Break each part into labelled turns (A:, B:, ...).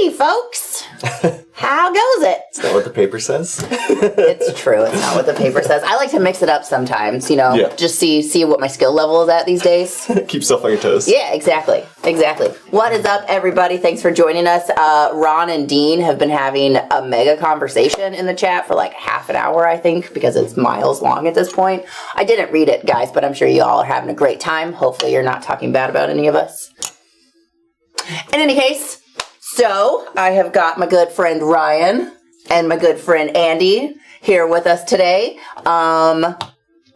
A: Hey, folks. How goes it?
B: Is that what the paper says?
A: It's true. It's not what the paper says. I like to mix it up sometimes, just see what my skill level is at these days.
B: Keep yourself on your toes.
A: Yeah, exactly. What is up, everybody? Thanks for joining us. Ron and Dean have been having a mega conversation in the chat for like half an hour, I think, because it's miles long at this point. I didn't read it, guys, but I'm sure you all are having a great time. Hopefully you're not talking bad about any of us. In any case, so I have got my good friend Ryan and my good friend Andy here with us today. And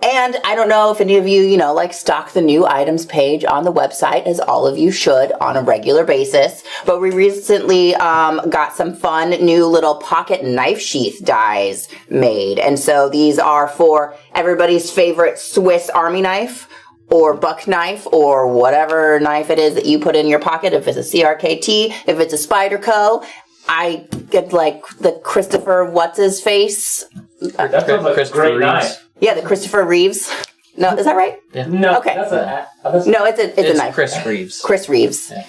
A: I don't know if any of you, stock the new items page on the website, as all of you should on a regular basis. But we recently got some fun new little pocket knife sheath dies made. And so these are for everybody's favorite Swiss Army knife or buck knife or whatever knife it is that you put in your pocket. If it's a CRKT, if it's a Spyderco. I get like the Christopher what's-his-face.
C: That sounds like a great knife.
A: Yeah, the Christopher Reeves. No, is that right?
C: Yeah. No.
A: Okay.
C: It's
A: a knife.
C: Chris Reeves.
A: Chris Reeves.
C: Yeah.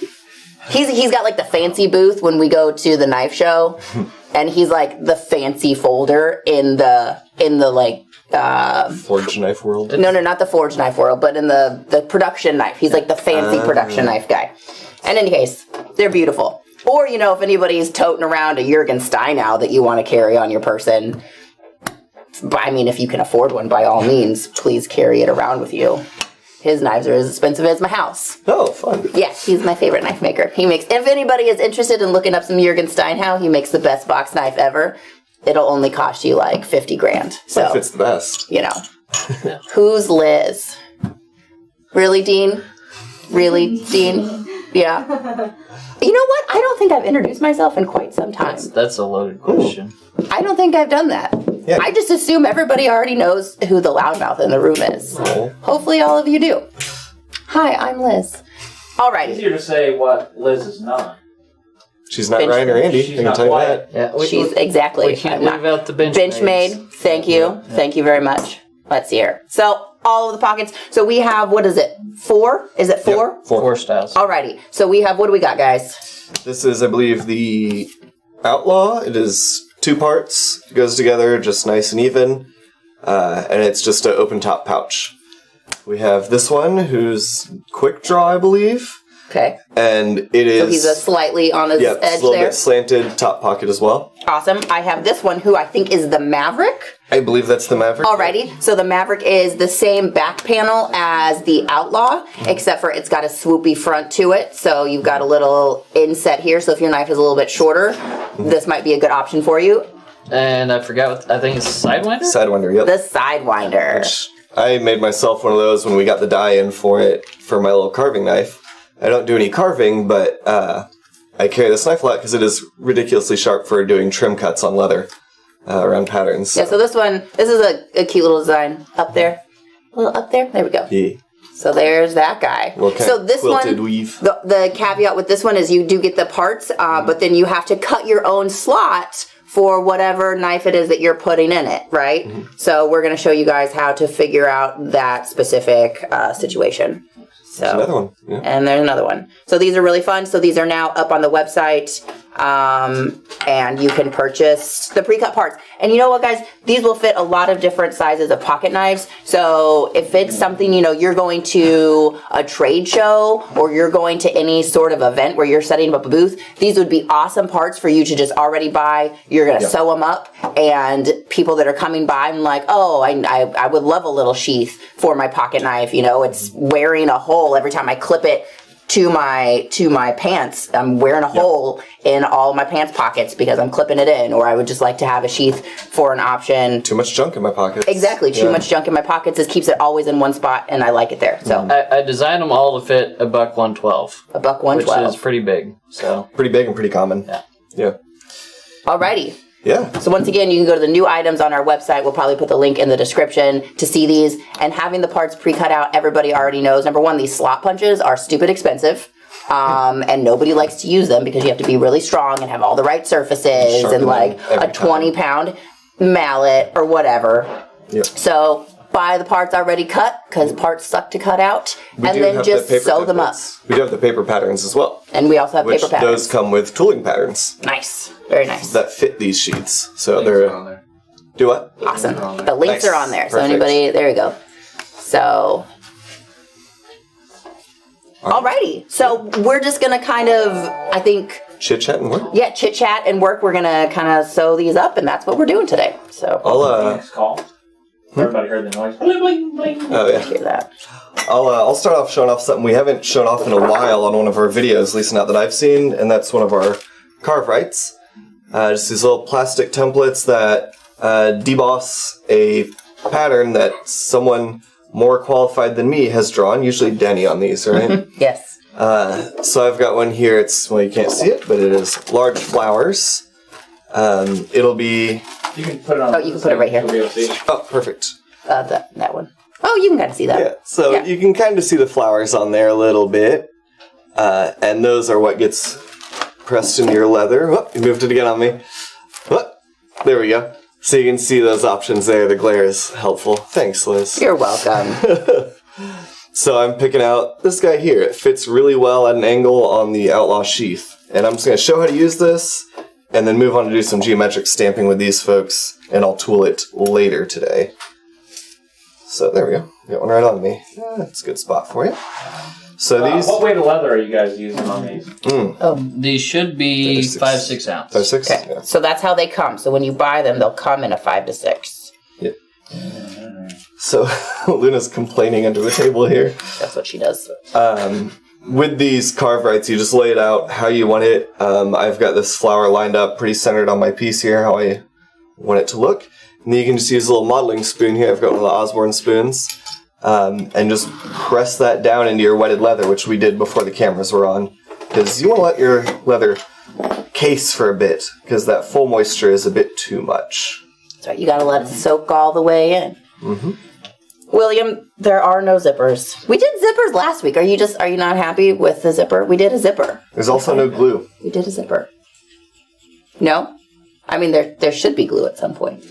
A: He's got like the fancy booth when we go to the knife show, and he's like the fancy folder in the like
B: Forged knife world.
A: No, not the forged knife world, but in the production knife. He's like the fancy production knife guy. In any case, they're beautiful. Or if anybody's toting around a Jürgen Steinau that you want to carry on your person. I mean, if you can afford one, by all means, please carry it around with you. His knives are as expensive as my house.
B: Oh, fun.
A: Yeah, he's my favorite knife maker. If anybody is interested in looking up some Jürgen Steinau, he makes the best box knife ever. It'll only cost you like $50,000. So
B: If it's the best.
A: Who's Liz? Really, Dean? Yeah. You know what? I don't think I've introduced myself in quite some time.
C: That's a loaded question.
A: I don't think I've done that.
B: Yeah.
A: I just assume everybody already knows who the loudmouth in the room is.
B: Oh.
A: Hopefully all of you do. Hi, I'm Liz. Alrighty.
C: Easier to say what Liz is not.
B: She's not
A: Bench
B: Ryan or Andy.
C: She's
B: I can
C: not
B: tell you
C: quiet.
B: that.
C: Yeah,
A: She's exactly.
C: We can't
A: I'm
C: leave out the bench
A: made. Thank you.
C: Yeah.
A: Thank you very much. Let's see here. So all of the pockets. So we have, what is it? 4? Is it 4?
B: Yep,
C: 4 styles.
A: Alrighty. So we have, what do we got, guys?
B: This is, I believe, the Outlaw. It is 2 parts. It goes together just nice and even. And it's just an open top pouch. We have this one, who's quick draw, I believe.
A: Okay.
B: And it is...
A: So he's a slightly on his
B: it's
A: edge
B: a little
A: there.
B: bit slanted top pocket as well.
A: Awesome. I have this one, who I think is the Maverick.
B: I believe that's the Maverick.
A: Alrighty. So the Maverick is the same back panel as the Outlaw, except for it's got a swoopy front to it. So you've got a little inset here. So if your knife is a little bit shorter, this might be a good option for you.
C: And I forgot I think it's Sidewinder?
B: Sidewinder, yep.
A: The Sidewinder.
B: Which I made myself one of those when we got the die in for it for my little carving knife. I don't do any carving, but I carry this knife a lot because it is ridiculously sharp for doing trim cuts on leather around patterns.
A: Yeah, so this is a cute little design up there. A little up there. There we go.
B: Yeah.
A: So there's that guy.
B: So
A: this
B: quilted
A: one,
B: weave.
A: The caveat with this one is you do get the parts, but then you have to cut your own slot for whatever knife it is that you're putting in it, right? Mm-hmm. So we're going to show you guys how to figure out that specific situation. So,
B: there's another one. Yeah.
A: And there's another one. So these are really fun. So these are now up on the website, and you can purchase the pre-cut parts. And you know what, guys? These will fit a lot of different sizes of pocket knives. So if it's something, you're going to a trade show or you're going to any sort of event where you're setting up a booth, these would be awesome parts for you to just already buy. You're going to sew them up, and people that are coming by and like, oh, I would love a little sheath for my pocket knife. It's wearing a hole every time I clip it to my pants. I'm wearing a hole in all my pants pockets because I'm clipping it in, or I would just like to have a sheath for an option.
B: Too much junk in my pockets.
A: Exactly. Too much junk in my pockets. It keeps it always in one spot, and I like it there. So
C: I designed them all to fit a buck 112.
A: a buck 112.
C: Which is pretty big. So
B: Pretty big and pretty common. Yeah.
A: Alrighty.
B: Yeah.
A: So once again, you can go to the new items on our website. We'll probably put the link in the description to see these. And having the parts pre-cut out, everybody already knows. Number one, these slot punches are stupid expensive. And nobody likes to use them because you have to be really strong and have all the right surfaces and like a 20-pound mallet or whatever.
B: Yep.
A: So buy the parts already cut because parts suck to cut out,
B: We
A: and
B: do
A: then
B: have
A: just
B: the paper
A: sew them up.
B: templates. We do have the paper patterns as well,
A: And we also have
B: which
A: paper patterns.
B: those come with tooling patterns
A: Nice, very nice,
B: that fit these sheets. So
C: Links
B: they're
C: are on there.
B: do what?
A: awesome.
C: Links are on there.
A: The links
B: Nice.
A: are on there, so
B: Perfect.
A: anybody, there you go. So. Alrighty, so we're just gonna kind of, I think,
B: Chit chat and work.
A: yeah, chit chat and work. We're gonna kind of sew these up, and that's what we're doing today. So
B: I'll
D: Next call. Everybody heard the noise. Bling, bling, bling.
B: oh yeah.
A: hear that.
B: I'll start off showing off something we haven't shown off in a while on one of our videos, at least not that I've seen, and that's one of our carve rights. Just these little plastic templates that deboss a pattern that someone more qualified than me has drawn. Usually Denny on these, right?
A: Yes.
B: So I've got one here. It's, well, you can't see it, but it is large flowers. It'll be,
D: You can put it on.
A: Oh, you can put it right here.
D: You'll be able to see.
B: oh, perfect.
A: That one. Oh, you can kind of see that.
B: Yeah, so
A: Yeah.
B: you can kind of see the flowers on there a little bit. And those are what gets pressed into your leather. Whoop, you moved it again on me. Whoop, there we go. So you can see those options there. The glare is helpful. Thanks, Liz.
A: You're welcome.
B: So I'm picking out this guy here. It fits really well at an angle on the Outlaw sheath. And I'm just going to show how to use this and then move on to do some geometric stamping with these folks. And I'll tool it later today. So there we go. Got one right on me. That's a good spot for you. So these...
D: What weight of leather are you guys using on these?
C: These should be
B: 36.
C: 5-6 ounce.
B: 5, 6?
A: Okay,
B: Yeah.
A: so that's how they come. So when you buy them, they'll come in a 5 to 6.
B: Yep. So Luna's complaining under the table here.
A: That's what she does.
B: With these carve rights, you just lay it out how you want it. I've got this flower lined up pretty centered on my piece here, how I want it to look. And then you can just use a little modeling spoon here. I've got one of the Osborne spoons. And just press that down into your wetted leather, which we did before the cameras were on. Because you want to let your leather case for a bit, because that full moisture is a bit too much.
A: That's right. You gotta let it soak all the way in.
B: Mm-hmm.
A: William, there are no zippers. We did zippers last week. Are you not happy with the zipper? We did a zipper.
B: There's also no glue.
A: We did a zipper. No? I mean, there should be glue at some point.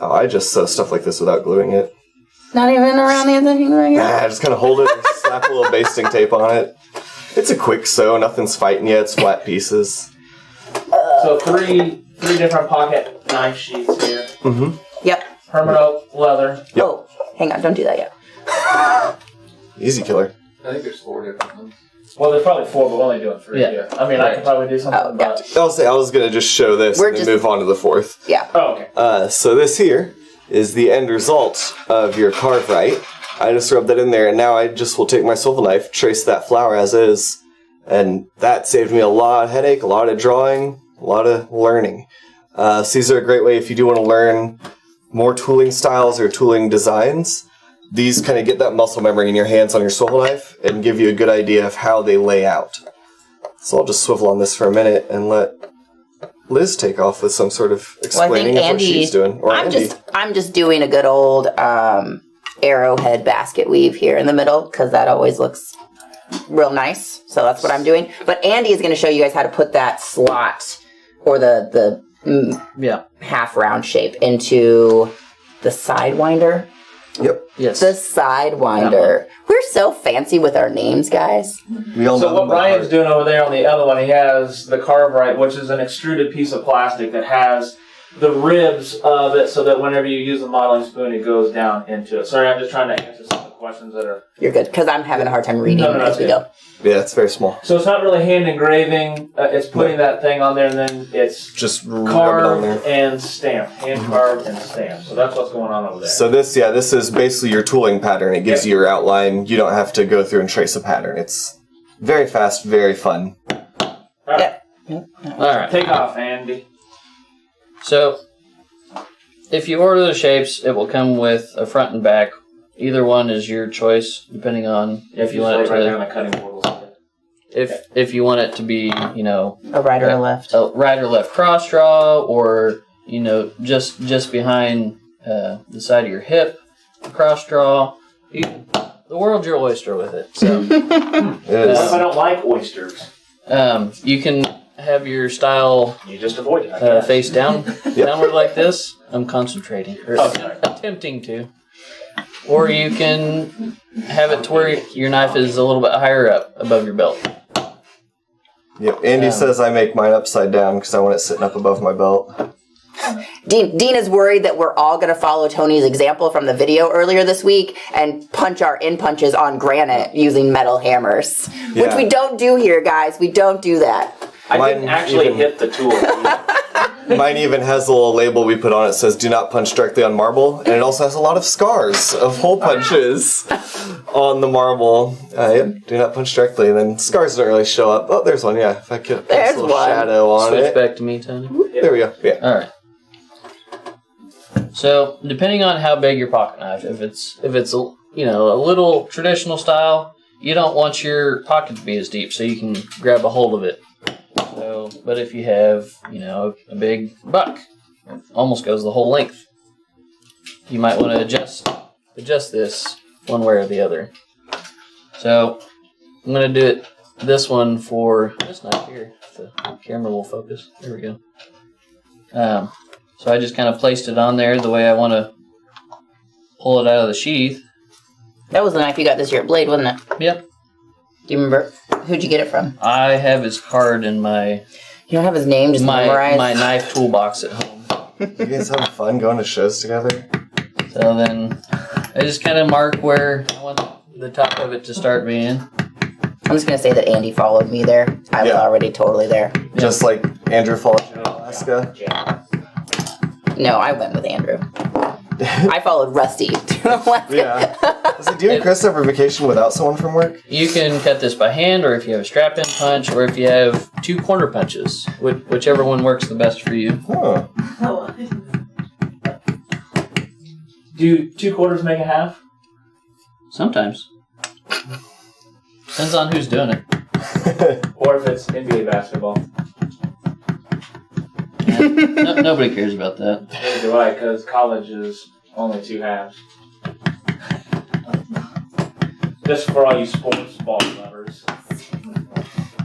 B: Oh, I just sew stuff like this without gluing it.
A: Not even around the other thing right here?
B: I just kind of hold it and slap a little basting tape on it. It's a quick sew. Nothing's fighting you. It's flat pieces.
D: So three different pocket knife sheets here.
B: Mm-hmm.
A: Yep.
D: Hermit oak leather.
B: Yep.
A: Oh, hang on. Don't do that yet.
B: Easy killer.
C: I think there's 4 different ones.
D: Well, there's probably 4, but we're only doing 3
C: Yeah.
D: here. I mean, I could probably do something
A: Oh, yeah.
D: about.
B: I'll say I was going to just show this
A: We're
B: and then
A: just-
B: move on to the fourth.
A: Yeah.
D: Oh, okay.
B: So this here is the end result of your carve right. I just rubbed that in there, and now I just will take my swivel knife, trace that flower as is, and that saved me a lot of headache, a lot of drawing, a lot of learning. So these are a great way if you do want to learn more tooling styles or tooling designs. These kind of get that muscle memory in your hands on your swivel knife and give you a good idea of how they lay out. So I'll just swivel on this for a minute and let Liz take off with some sort of
A: Well, I
B: explaining
A: think
B: of what
A: Andy.
B: she's doing. Or Andy.
A: I'm just doing a good old arrowhead basket weave here in the middle because that always looks real nice. So that's what I'm doing. But Andy is going to show you guys how to put that slot or the
C: Yeah.
A: half round shape into the sidewinder.
B: Yep.
C: Yes.
A: The sidewinder. We're so fancy with our names, guys.
B: We all
D: So
B: know
D: what
B: them by
D: Brian's
B: heart.
D: doing over there on the other one, he has the carve right, which is an extruded piece of plastic that has the ribs of it, so that whenever you use the modeling spoon, it goes down into it. Sorry, I'm just trying to answer some of the questions that are.
A: You're good because I'm having a hard time reading
D: No,
A: as we
D: it's
A: go.
B: Yeah, it's very small.
D: So it's not really hand engraving. It's putting that thing on there, and then it's
B: Just rub it on
D: carved
B: there.
D: and stamped, hand carved and stamped. So that's what's going on over there.
B: So this is basically your tooling pattern. It gives you your outline. You don't have to go through and trace a pattern. It's very fast, very fun.
D: All right.
A: Yeah.
C: All right.
D: Take off, Andy.
C: So, if you order the shapes, it will come with a front and back. Either one is your choice, depending on if you want it
D: right there on
C: to.
D: the cutting board.
C: If you want it to be,
A: A right or a left.
C: a right or left cross draw, or just behind the side of your hip, cross draw. The world's your oyster with it. So
B: It
D: What if I
B: is.
D: don't like oysters?
C: you can have your style
D: You just avoid it. I guess.
C: face down, downward like this. I'm concentrating, or
D: Oh, sorry.
C: attempting to. or you can have it to where your knife is a little bit higher up above your belt.
B: Yep. Andy says I make mine upside down because I want it sitting up above my belt.
A: Dean is worried that we're all going to follow Tony's example from the video earlier this week and punch our in punches on granite using metal hammers, which we don't do here, guys. We don't do that.
D: I didn't actually hit the tool.
B: Mine even has a little label we put on it that says "Do not punch directly on marble," and it also has a lot of scars of hole punches on the marble. Do not punch directly, and then scars don't really show up. Oh, there's one. Yeah, if I could put a little shadow on
C: Switch
B: it.
C: back to me, Tony.
B: There we go. Yeah.
C: All right. So, depending on how big your pocket knife, if it's a little traditional style, you don't want your pocket to be as deep, so you can grab a hold of it. So, but if you have, a big buck, it almost goes the whole length. You might want to adjust this one way or the other. So, I'm going to do this one for this knife here. The camera will focus. There we go. So I just kind of placed it on there the way I want to pull it out of the sheath.
A: That was the knife you got this year at Blade, wasn't it?
C: Yep.
A: Do you remember? Who'd you get it from?
C: I have his card in my...
A: You don't have his name, just memorized?
C: My knife toolbox at home.
B: You guys having fun going to shows together?
C: So then I just kind of mark where I want the top of it to start being.
A: I'm just going to say that Andy followed me there. I was already totally there.
B: Just like Andrew followed you in Alaska?
A: No, I went with Andrew. I followed Rusty to Alaska.
B: Yeah. Was it you and Chris ever vacation without someone from work?
C: You can cut this by hand, or if you have a strap-in punch, or if you have 2 corner punches, whichever one works the best for you.
B: Huh.
D: Do 2 quarters make a half?
C: Sometimes. Depends on who's doing it.
D: Or if it's NBA basketball.
C: Nobody cares about that.
D: Neither do I, because college is only 2 halves. Just for all you sports ball lovers.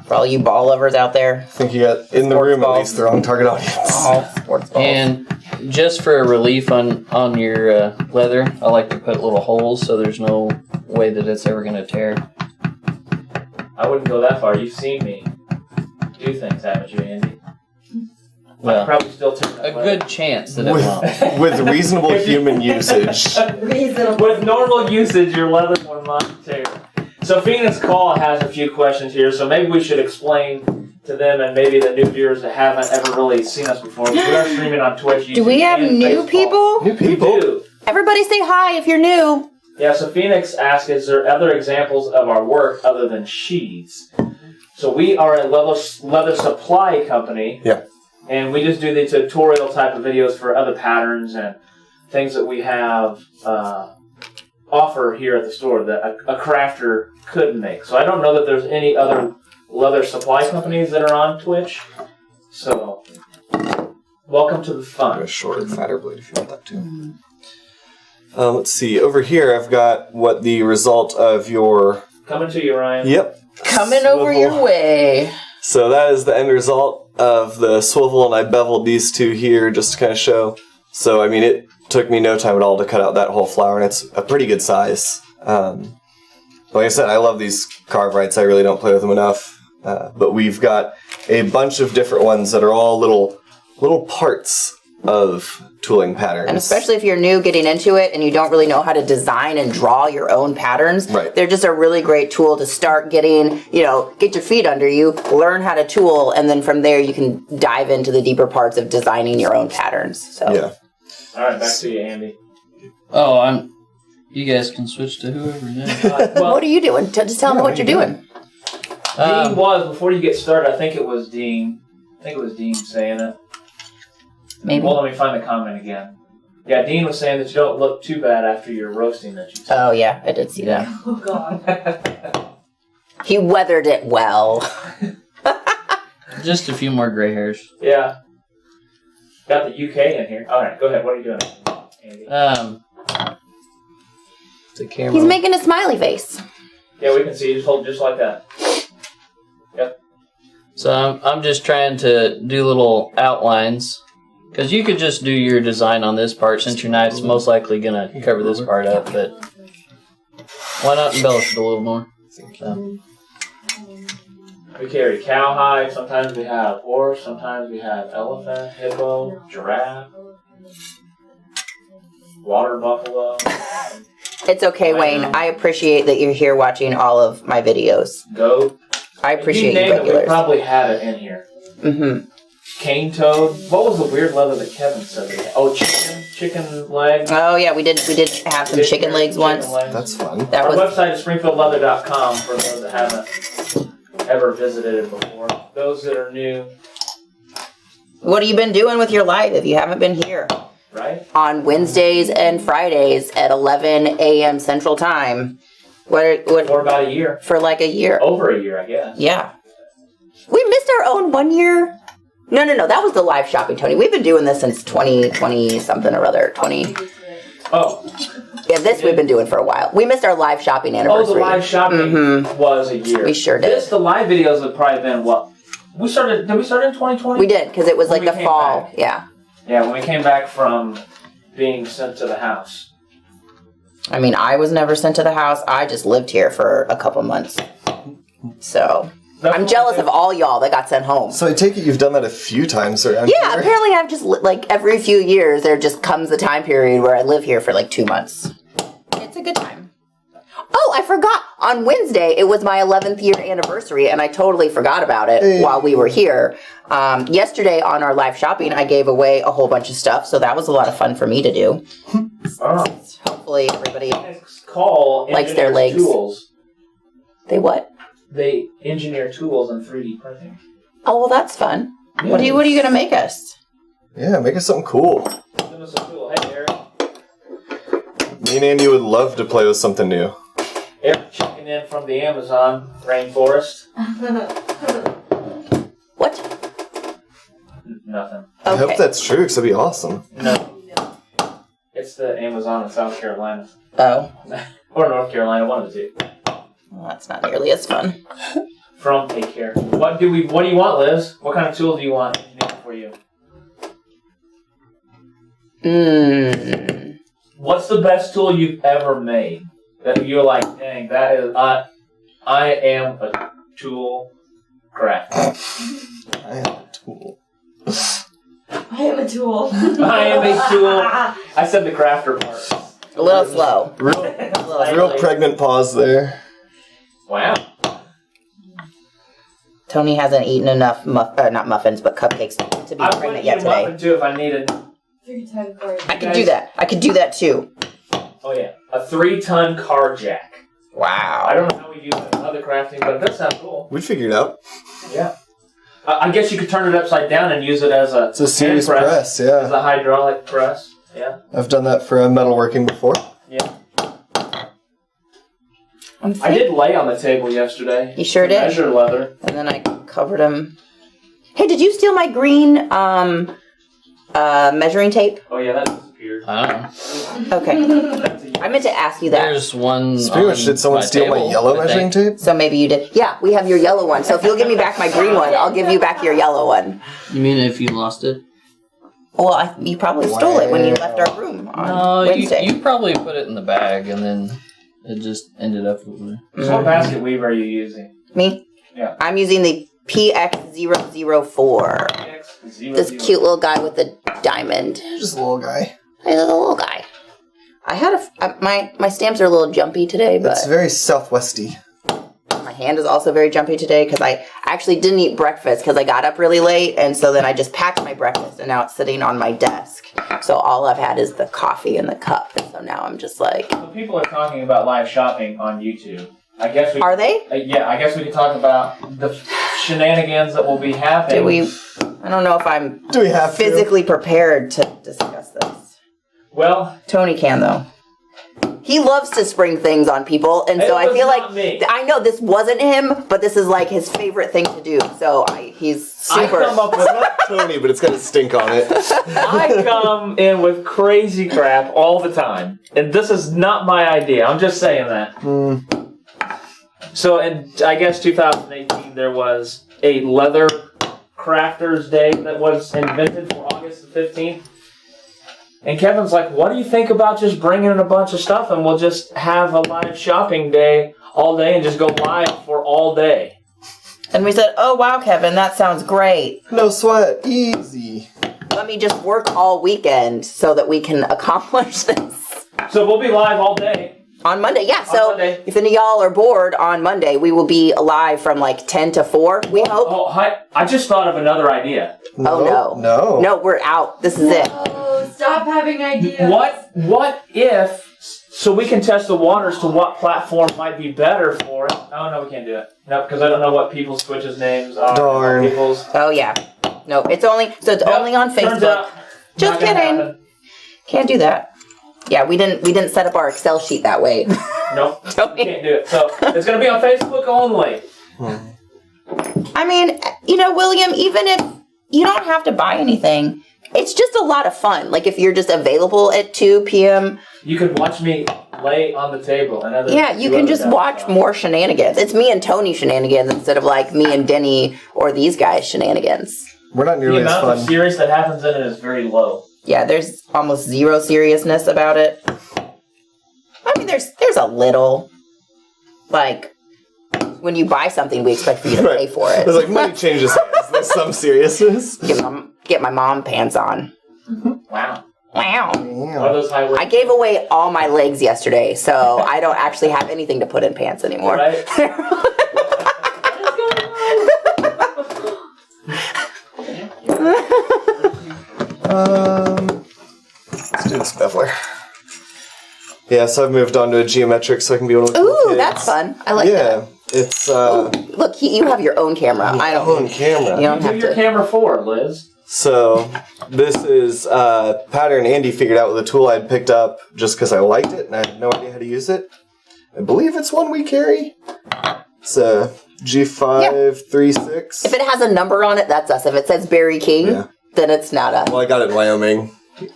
A: For all you ball lovers out there.
B: I think you got in the room at least the wrong target audience.
A: All sports balls.
C: And just for a relief on your leather, I like to put little holes so there's no way that it's ever going to tear.
D: I wouldn't go that far. You've seen me do things, haven't you, Andy?
C: Well,
D: I'd probably still take
C: a good chance that it won't.
B: With reasonable human usage.
D: With normal usage, your leather will not tear. So Phoenix Call has a few questions here, so maybe we should explain to them and maybe the new viewers that haven't ever really seen us before. We are streaming on Twitch, YouTube,
A: do we have
D: and
A: new
D: Facebook.
A: people?
B: New people?
D: We do.
A: Everybody say hi if you're new.
D: Yeah, so Phoenix asked, is there other examples of our work other than sheaths? So we are a leather supply company.
B: Yeah.
D: And we just do the tutorial type of videos for other patterns and things that we have offer here at the store that a crafter couldn't make. So I don't know that there's any other leather supply companies that are on Twitch. So, welcome to the fun.
B: A shorter, fatter blade if you want that too. Let's see. Over here, I've got what the result of your...
D: Coming to you, Ryan.
B: Yep.
A: Coming over your way.
B: So that is the end result of the swivel, and I beveled these 2 here just to kind of show. So, I mean, it took me no time at all to cut out that whole flower, and it's a pretty good size. Like I said, I love these Carverites. I really don't play with them enough. But we've got a bunch of different ones that are all little parts of tooling patterns.
A: And especially if you're new getting into it and you don't really know how to design and draw your own patterns,
B: Right.
A: They're just a really great tool to start getting, get your feet under you, learn how to tool, and then from there you can dive into the deeper parts of designing your own patterns. So.
B: Yeah.
D: All right, back to you, Andy.
C: Oh, you guys can switch to whoever now.
A: What are you doing? Just tell me what you're doing.
D: Dean was, before you get started, I think it was Dean. Saying it.
A: Maybe.
D: Well, let me find the comment again. Yeah, Dean was saying that you don't look too bad after your roasting that you said.
A: Oh, yeah, I did see that.
D: Oh, God.
A: He weathered it well.
C: Just a few more gray hairs.
D: Yeah. Got the UK in here. All right, go ahead. What are you doing, Andy?
C: The camera.
A: He's making a smiley face.
D: Yeah, we can see. Just hold just like that. Yep.
C: So I'm just trying to do little outlines Because you could just do your design on this part since your knife's most likely going to cover this part up, but why not embellish it a little more? So.
D: We carry cowhide, sometimes we have horse, sometimes we have elephant, hippo, giraffe, water buffalo,
A: It's okay, Wayne. I appreciate that you're here watching all of my videos.
D: goat.
A: I appreciate you
D: name it, we
A: regulars.
D: probably had it in here.
A: Mm-hmm.
D: Cane toad. What was the weird leather that Kevin said? They had? Oh, chicken leg.
A: Oh yeah, we did have some chicken legs once.
B: That's fun.
A: That
D: Our
A: was
D: website is springfieldleather.com for those that haven't ever visited it before. Those that are new,
A: What have you been doing with your life if you haven't been here?
D: right?
A: On Wednesdays and Fridays at 11 a.m. Central Time. What
D: For about a year.
A: for like a year?
D: Over a year, I guess.
A: Yeah. We missed our own 1 year. No. That was the live shopping, Tony. We've been doing this since 2020 something or other. 20.
D: Oh,
A: Yeah, this we've been doing for a while. We missed our live shopping anniversary.
D: the live shopping
A: Mhm.
D: was a year.
A: We sure did.
D: The live videos have probably been what? Did we start in 2020?
A: We did because it was
D: When
A: like
D: we
A: the
D: came
A: fall.
D: back.
A: Yeah.
D: Yeah, when we came back from being sent to the house.
A: I mean, I was never sent to the house. I just lived here for a couple months. So
D: That's
A: I'm
D: what
A: jealous
D: we
A: of all y'all that got sent home.
B: So I take it you've done that a few times around
A: Yeah,
B: here?
A: apparently I've just like every few years there just comes a time period where I live here for like 2 months. It's a good time. Oh, I forgot. On Wednesday, it was my 11th year anniversary, and I totally forgot about it while we were here. Yesterday on our live shopping, I gave away a whole bunch of stuff, so that was a lot of fun for me to do.
D: Oh.
A: Hopefully everybody,
D: It's called
A: Likes their
D: engineers
A: legs.
D: Tools.
A: they what?
D: They engineer tools in 3D printing.
A: Oh, well, that's fun. What are you going to make us?
B: Yeah, make us something cool.
D: Send us a tool. Hey, Eric.
B: Me and Andy would love to play with something new.
D: Eric checking in from the Amazon rainforest.
A: What?
D: Nothing.
B: I hope
A: Okay.
B: that's true, because that'd be awesome.
D: No. It's the Amazon in South Carolina.
A: Oh,
D: Or North Carolina, one of the two.
A: well, that's not nearly as fun.
D: From Take Care. What do you want, Liz? What kind of tool do you want engineered for you? What's the best tool you've ever made? That you're like, dang, that is I am a tool crafter.
B: I have a tool.
E: I am a tool.
D: I am a tool. I said the crafter part.
A: A little slow.
B: Real pregnant pause there.
D: Wow.
A: Tony hasn't eaten enough, not muffins, but cupcakes to be
D: I would
A: pregnant
D: eat
A: yet
D: a
A: today.
D: muffin too if I needed.
E: 3-ton cord.
A: I could do that. I could do that too.
D: Oh yeah, a 3-ton car jack. I
A: Wow.
D: don't know how we use it in other crafting, but it does sound cool.
B: We'd figure it out.
D: Yeah. I guess you could turn it upside down and use it as a
B: It's a serious
D: hand
B: press,
D: as
B: yeah.
D: a hydraulic press. Yeah.
B: I've done that for metalworking before.
D: Yeah. I did lay on the table yesterday.
A: You sure
D: to
A: did.
D: Measure leather.
A: And then I covered him. Hey, did you steal my green measuring tape?
D: Oh yeah, that disappeared.
C: I don't know.
A: Okay.
D: That's a
A: I meant to ask you that.
C: There's one.
B: Speaking of which, did someone steal my
C: table,
B: yellow
C: I
B: measuring
C: think.
B: tape?
A: So maybe you did. Yeah, we have your yellow one. So if you'll give me back my green one, I'll give you back your yellow one.
C: You mean if you lost it?
A: Well, you probably stole it when you left our room on
C: No,
A: Wednesday.
C: you probably put it in the bag and then it just ended up over there.
D: So what basket weave are you using?
A: Me?
D: Yeah.
A: I'm using the PX004. This cute little guy with the diamond.
B: Just a little guy.
A: Hey, the little guy. I had my stamps are a little jumpy today, but
B: It's very southwesty.
A: my hand is also very jumpy today because I actually didn't eat breakfast because I got up really late, and so then I just packed my breakfast, and now it's sitting on my desk. So all I've had is the coffee in the cup, and so now I'm just like,
D: So people are talking about live shopping on YouTube. I guess we
A: are they?
D: yeah, I guess we can talk about the shenanigans that will be happening.
A: Do we? I don't know if I'm
B: Do we have to?
A: physically prepared to discuss this.
D: Well,
A: Tony can though. He loves to spring things on people, and so
D: It
A: I
D: was
A: feel
D: not
A: like
D: me.
A: I know this wasn't him, but this is like his favorite thing to do. So he's super.
D: I come up with
B: Tony, but it's got a stink on it.
D: I come in with crazy crap all the time, and this is not my idea. I'm just saying that. So, in I guess 2018, there was a leather crafters day that was invented for August the 15th. And Kevin's like, what do you think about just bringing in a bunch of stuff and we'll just have a live shopping day all day and just go live for all day?
A: And we said, oh, wow, Kevin, that sounds great.
B: No sweat. Easy.
A: Let me just work all weekend so that we can accomplish this.
D: So we'll be live all day.
A: On Monday, yeah. So
D: Monday.
A: if any of y'all are bored on Monday, we will be live from like 10 to 4, we hope.
D: Oh, hi. I just thought of another idea.
A: No. No, we're out. This is it.
E: Oh, stop having ideas.
D: What if, so we can test the waters to what platform might be better for it. Oh, no, we can't do it. No, because I don't know what people's Twitch's names are.
B: Darn.
D: People's.
A: Oh, yeah. No, it's only on
D: Turns
A: Facebook.
D: out,
A: Just
D: not gonna
A: kidding.
D: happen.
A: Can't do that. Yeah, we didn't set up our Excel sheet that way.
D: Nope,
A: Don't-
D: can't do it. So it's going to be on Facebook only.
A: I mean, William, even if you don't have to buy anything, it's just a lot of fun. Like if you're just available at 2 p.m.
D: You can watch me lay on the table. And
A: Yeah, you can just watch more shenanigans. It's me and Tony shenanigans instead of like me and Denny or these guys shenanigans.
B: We're not
D: The
B: nearly as
D: amount
B: fun.
D: of serious that happens in it is very low.
A: Yeah, there's almost zero seriousness about it. I mean, there's a little, like, when you buy something, we expect for you to pay
B: Right.
A: for it.
B: There's like money changes hands. There's some seriousness.
A: Get my mom pants on.
D: Wow.
A: Wow.
D: Are those high
A: I gave away all my legs yesterday, so I don't actually have anything to put in pants anymore.
D: Right?
B: Let's do this beveler. Yeah, so I've moved on to a geometric so I can be one of the cool
A: Ooh,
B: kids.
A: that's fun. I like
B: Yeah,
A: that.
B: it's
A: Look, you have your own camera. I don't.
B: own camera.
A: You don't
D: What
A: have
D: do your
A: to.
D: camera for, Liz?
B: So this is a pattern Andy figured out with a tool I'd picked up just because I liked it and I had no idea how to use it. I believe it's one we carry. It's a G536.
A: If it has a number on it, that's us. If it says Barry King,
B: Yeah.
A: then it's not us.
B: Well, I got it in Wyoming.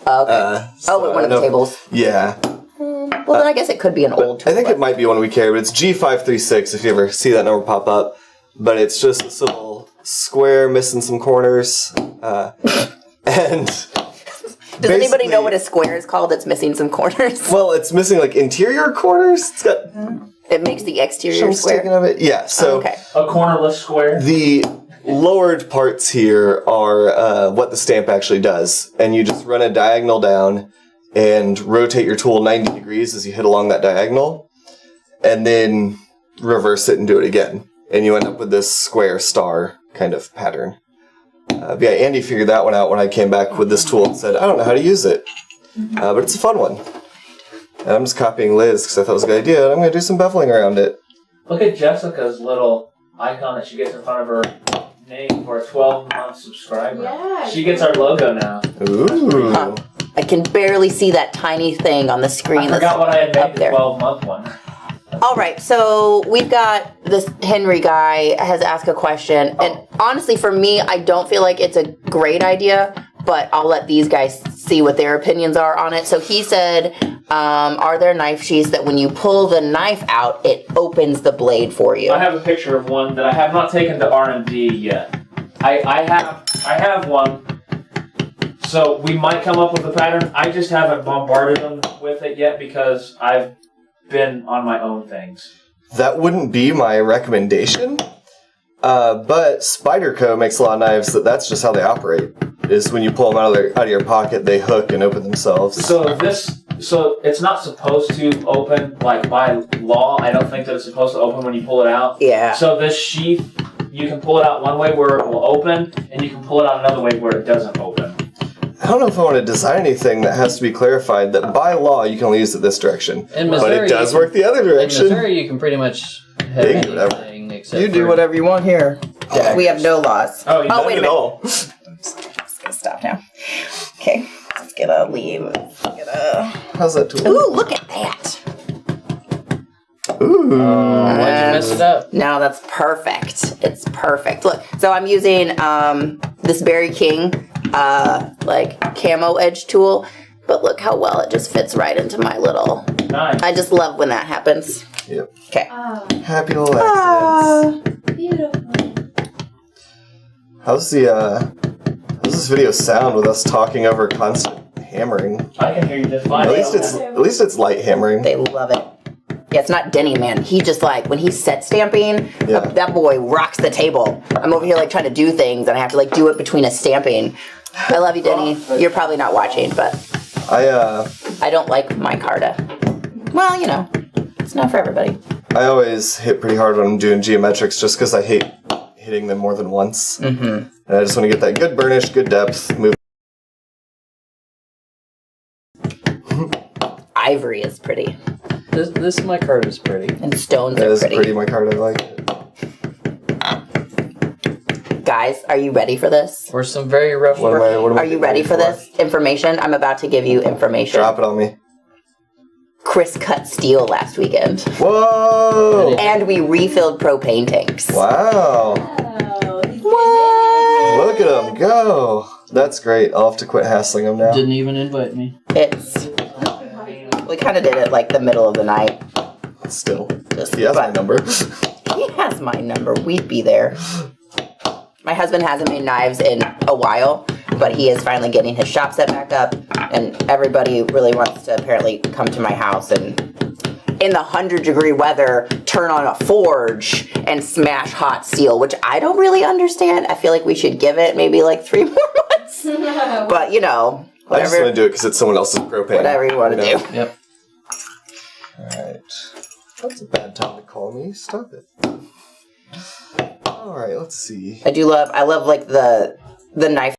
A: Okay.
B: So
A: At one of
B: I
A: the
B: know-
A: tables.
B: Yeah.
A: Well, then I guess it could be an old tool.
B: I think it might be one we carry, but it's G536 if you ever see that number pop up. But it's just this little square missing some corners. And
A: Does anybody know what a square is called that's missing some corners?
B: well, it's missing like interior corners. It's got
A: It makes the exterior
B: some
A: square.
B: sticking of it. Yeah, so
A: Okay.
D: A cornerless square?
B: the lowered parts here are what the stamp actually does. And you just run a diagonal down and rotate your tool 90 degrees as you hit along that diagonal. And then reverse it and do it again. And you end up with this square star kind of pattern. But yeah, Andy figured that one out when I came back with this tool and said, I don't know how to use it. But it's a fun one. And I'm just copying Liz because I thought it was a good idea, and I'm going to do some beveling around it.
D: Look at Jessica's little icon that she gets in front of her name for a 12-month subscriber.
E: Yeah.
D: She gets our logo now.
B: Ooh.
A: Huh. I can barely see that tiny thing on the screen.
D: I forgot what I had
A: up
D: made the
A: there.
D: 12-month one.
A: All right, so we've got this Henry guy has asked a question, and honestly, for me, I don't feel like it's a great idea, but I'll let these guys see what their opinions are on it. So he said, are there knife sheaths that when you pull the knife out, it opens the blade for you?
D: I have a picture of one that I have not taken to R&D yet. I have one. So we might come up with a pattern. I just haven't bombarded them with it yet because I've been on my own things.
B: That wouldn't be my recommendation. But Spyderco makes a lot of knives that's just how they operate. Is when you pull them out of your pocket, they hook and open themselves.
D: So it's not supposed to open, like by law. I don't think that it's supposed to open when you pull it out.
A: Yeah.
D: So this sheath, you can pull it out one way where it will open, and you can pull it out another way where it doesn't open.
B: I don't know if I want to design anything that has to be clarified that by law you can only use it this direction.
C: In
B: But
C: Missouri,
B: it does
C: you
B: work the other
C: In
B: direction.
C: Missouri, you can pretty much have
B: Big, whatever.
C: anything except
A: You do
C: for
A: whatever you want here.
C: daggers.
A: We have no laws.
D: Oh, you
A: Oh,
D: don't
A: wait a
B: Not at
A: minute.
B: all.
A: Just gonna stop now. Okay, let's get a leave. Let's get a...
B: How's that tool?
A: Ooh, look at that.
B: Ooh.
C: Why'd you mess it up?
A: No, that's perfect. It's perfect. Look, so I'm using this Barry King like camo edge tool, but look how well it just fits right into my little.
D: nice.
A: I just love when that happens.
B: Yep.
A: Okay.
E: Ah,
B: Happy little accidents.
E: beautiful.
B: How's the this video sound with us talking over constant hammering?
D: I can hear you just fine.
B: At least it's light hammering.
A: They love it. Yeah, it's not Denny, man. He just like, when he's set stamping,
B: Yeah.
A: that boy rocks the table. I'm over here like trying to do things and I have to like do it between a stamping. I love you, Denny. You're probably not watching, but I don't like micarta. Well, you know, it's not for everybody.
B: I always hit pretty hard when I'm doing geometrics just because I hate hitting them more than once. Mm-hmm. And I just want to get that good burnish, good depth, move.
A: Ivory is pretty.
C: This micarta is pretty.
A: And stones
B: That
A: are
B: is
A: pretty.
B: pretty micarta, I like it.
A: Guys, are you ready for this?
C: Or some very rough
B: What
C: work.
B: am I
A: Are you ready for this information? I'm about to give you information.
B: Drop it on me.
A: Chris cut steel last weekend.
B: Whoa!
A: And we refilled propane tanks.
B: Wow!
E: Oh, he's
A: What?
B: Look at him go! That's great. I'll have to quit hassling him now.
C: Didn't even invite me.
A: We kind of did it like the middle of the night.
B: Still,
A: Just,
B: he has my
A: but
B: number.
A: He has my number. We'd be there. My husband hasn't made knives in a while, but he is finally getting his shop set back up, and everybody really wants to apparently come to my house and, in the 100-degree weather, turn on a forge and smash hot steel, which I don't really understand. I feel like we should give it maybe like 3 more months. But, you know,
B: I just
A: whatever,
B: want to do it because it's someone else's propane.
A: whatever you want to do.
C: Yep.
B: Alright. That's a bad time to call me. Stop it. Alright, let's see.
A: I love like the knife.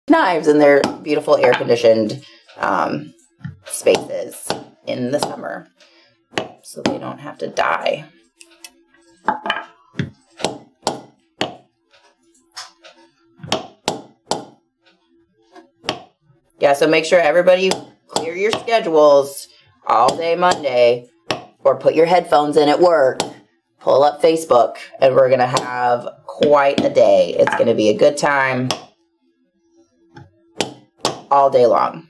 A: Knives in their beautiful air conditioned spaces in the summer so they don't have to die. Yeah, so make sure everybody clear your schedules all day Monday, or put your headphones in at work, pull up Facebook, and we're going to have quite a day. It's going to be a good time all day long.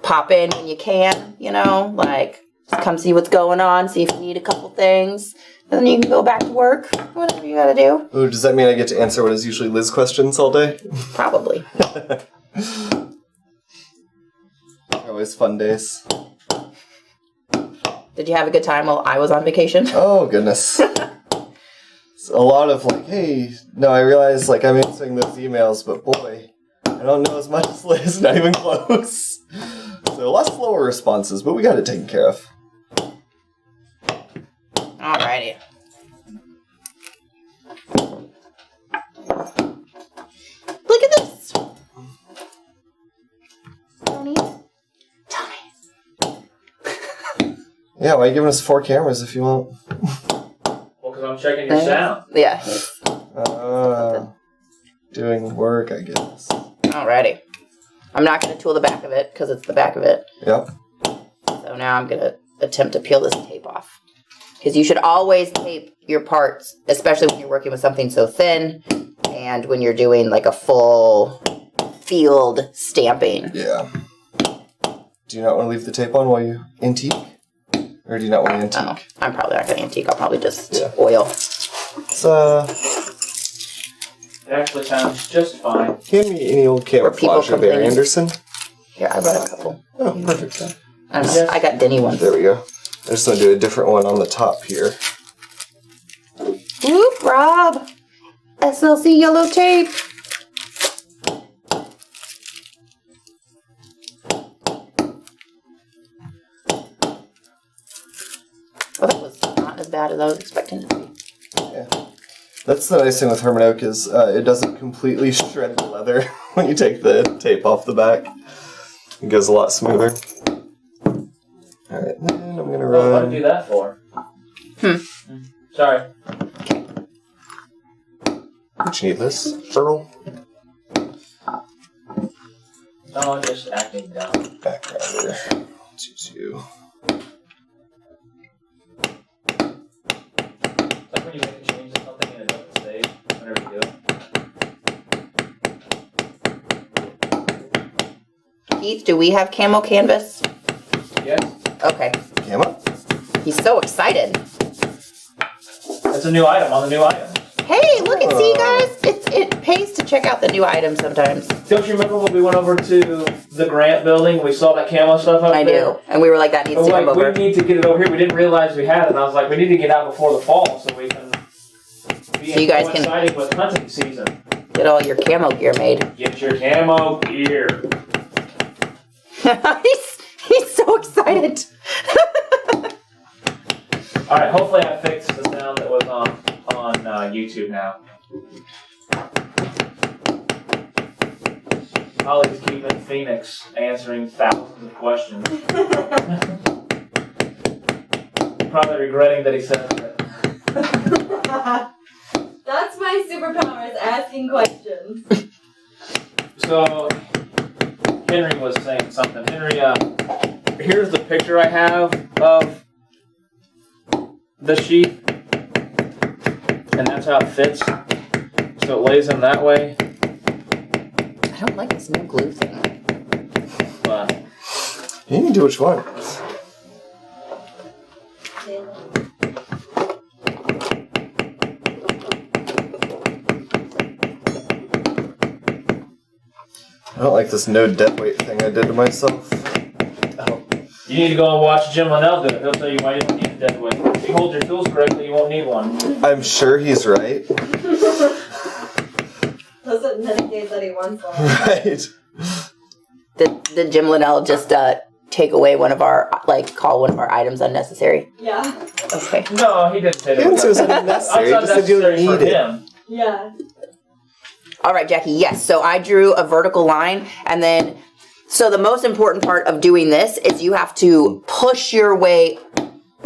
A: Pop in when you can, you know, like, just come see what's going on, see if you need a couple things, and then you can go back to work, whatever you got to do.
B: Ooh, does that mean I get to answer what is usually Liz questions all day?
A: Probably.
B: Always fun days.
A: Did you have a good time while I was on vacation?
B: Oh, goodness. It's a lot of like, hey, no, I realize like I'm answering those emails, but boy, I don't know as much as Liz, not even close. So a lot slower responses, but we got it taken care of.
A: Alrighty. Look at this. Tony.
B: Yeah, why are you giving us 4 cameras if you want?
D: Well, because I'm checking your sound.
A: Yeah.
B: Doing work, I guess.
A: Alrighty. I'm not going to tool the back of it because it's the back of it.
B: Yep.
A: So now I'm going to attempt to peel this tape off. Because you should always tape your parts, especially when you're working with something so thin and when you're doing like a full field stamping.
B: Yeah. Do you not want to leave the tape on while you antique? Or do you not want to antique?
A: Oh, I'm probably not going to antique. I'll probably just
B: Yeah.
A: oil.
B: It's,
D: It actually sounds just fine.
B: hand me any old
A: people
B: camouflage or Barry
A: complaining.
B: Anderson.
A: Here, I brought a couple.
B: Oh, perfect.
A: I don't know. I got Denny ones.
B: There we go. I just want to do a different one on the top here.
A: Whoop, Rob. SLC yellow tape. Oh, that was not as bad as I was expecting it to be.
B: Yeah. That's the nice thing with Herman Oak is it doesn't completely shred the leather when you take the tape off the back. It goes a lot smoother. Alright, then I'm going to
D: What did
B: run...
D: you do that for? Sorry.
B: Would you need this, Earl?
D: No, I'm just acting dumb.
B: Backgrounder. Choose you.
D: It's like when you make a change to something and it doesn't save whenever you do it.
A: Keith, do we have camo canvas?
D: Yes?
A: Okay.
B: Camo?
A: He's so excited.
D: It's a new item on the new item.
A: Hey, look and see, guys. It pays to check out the new items sometimes.
D: Don't you remember when we went over to the Grant building? We saw that camo stuff up
A: I
D: there?
A: do. And we were like, that needs
D: But
A: to come over.
D: we need to get it over here. We didn't realize we had it. And I was like, we need to get out before the fall so we can be
A: So you guys can-
D: coinciding with hunting season.
A: Get all your camo gear made.
D: Get your camo gear.
A: he's so excited.
D: All right. Hopefully, I fixed the sound that was on YouTube now. Holly's keeping Phoenix answering thousands of questions. Probably regretting that he said that.
E: That's my superpower, is asking questions.
D: So, Henry was saying something. Henry, here's the picture I have of the sheep. And that's how it fits. So it lays him that way.
A: I don't like this new glue thing.
D: But
B: You can do what you want. I don't like this no dead weight thing I did to myself.
D: you need to go and watch Jim Linnell do it. He'll tell you why you don't need a dead weight. If you hold your tools correctly, you won't need one.
B: I'm sure he's right.
E: Doesn't indicate that he wants one.
B: Right.
A: Did Jim Linnell just take away one of our, call one of our items unnecessary?
E: Yeah.
A: Okay.
D: No, he didn't say
B: He didn't say it was
D: that.
B: unnecessary. He
D: That's
B: just said you
D: unnecessary
B: don't
D: for
B: need it.
D: him.
E: Yeah.
A: All right, Jackie, yes. So I drew a vertical line, and then, so the most important part of doing this is you have to push your way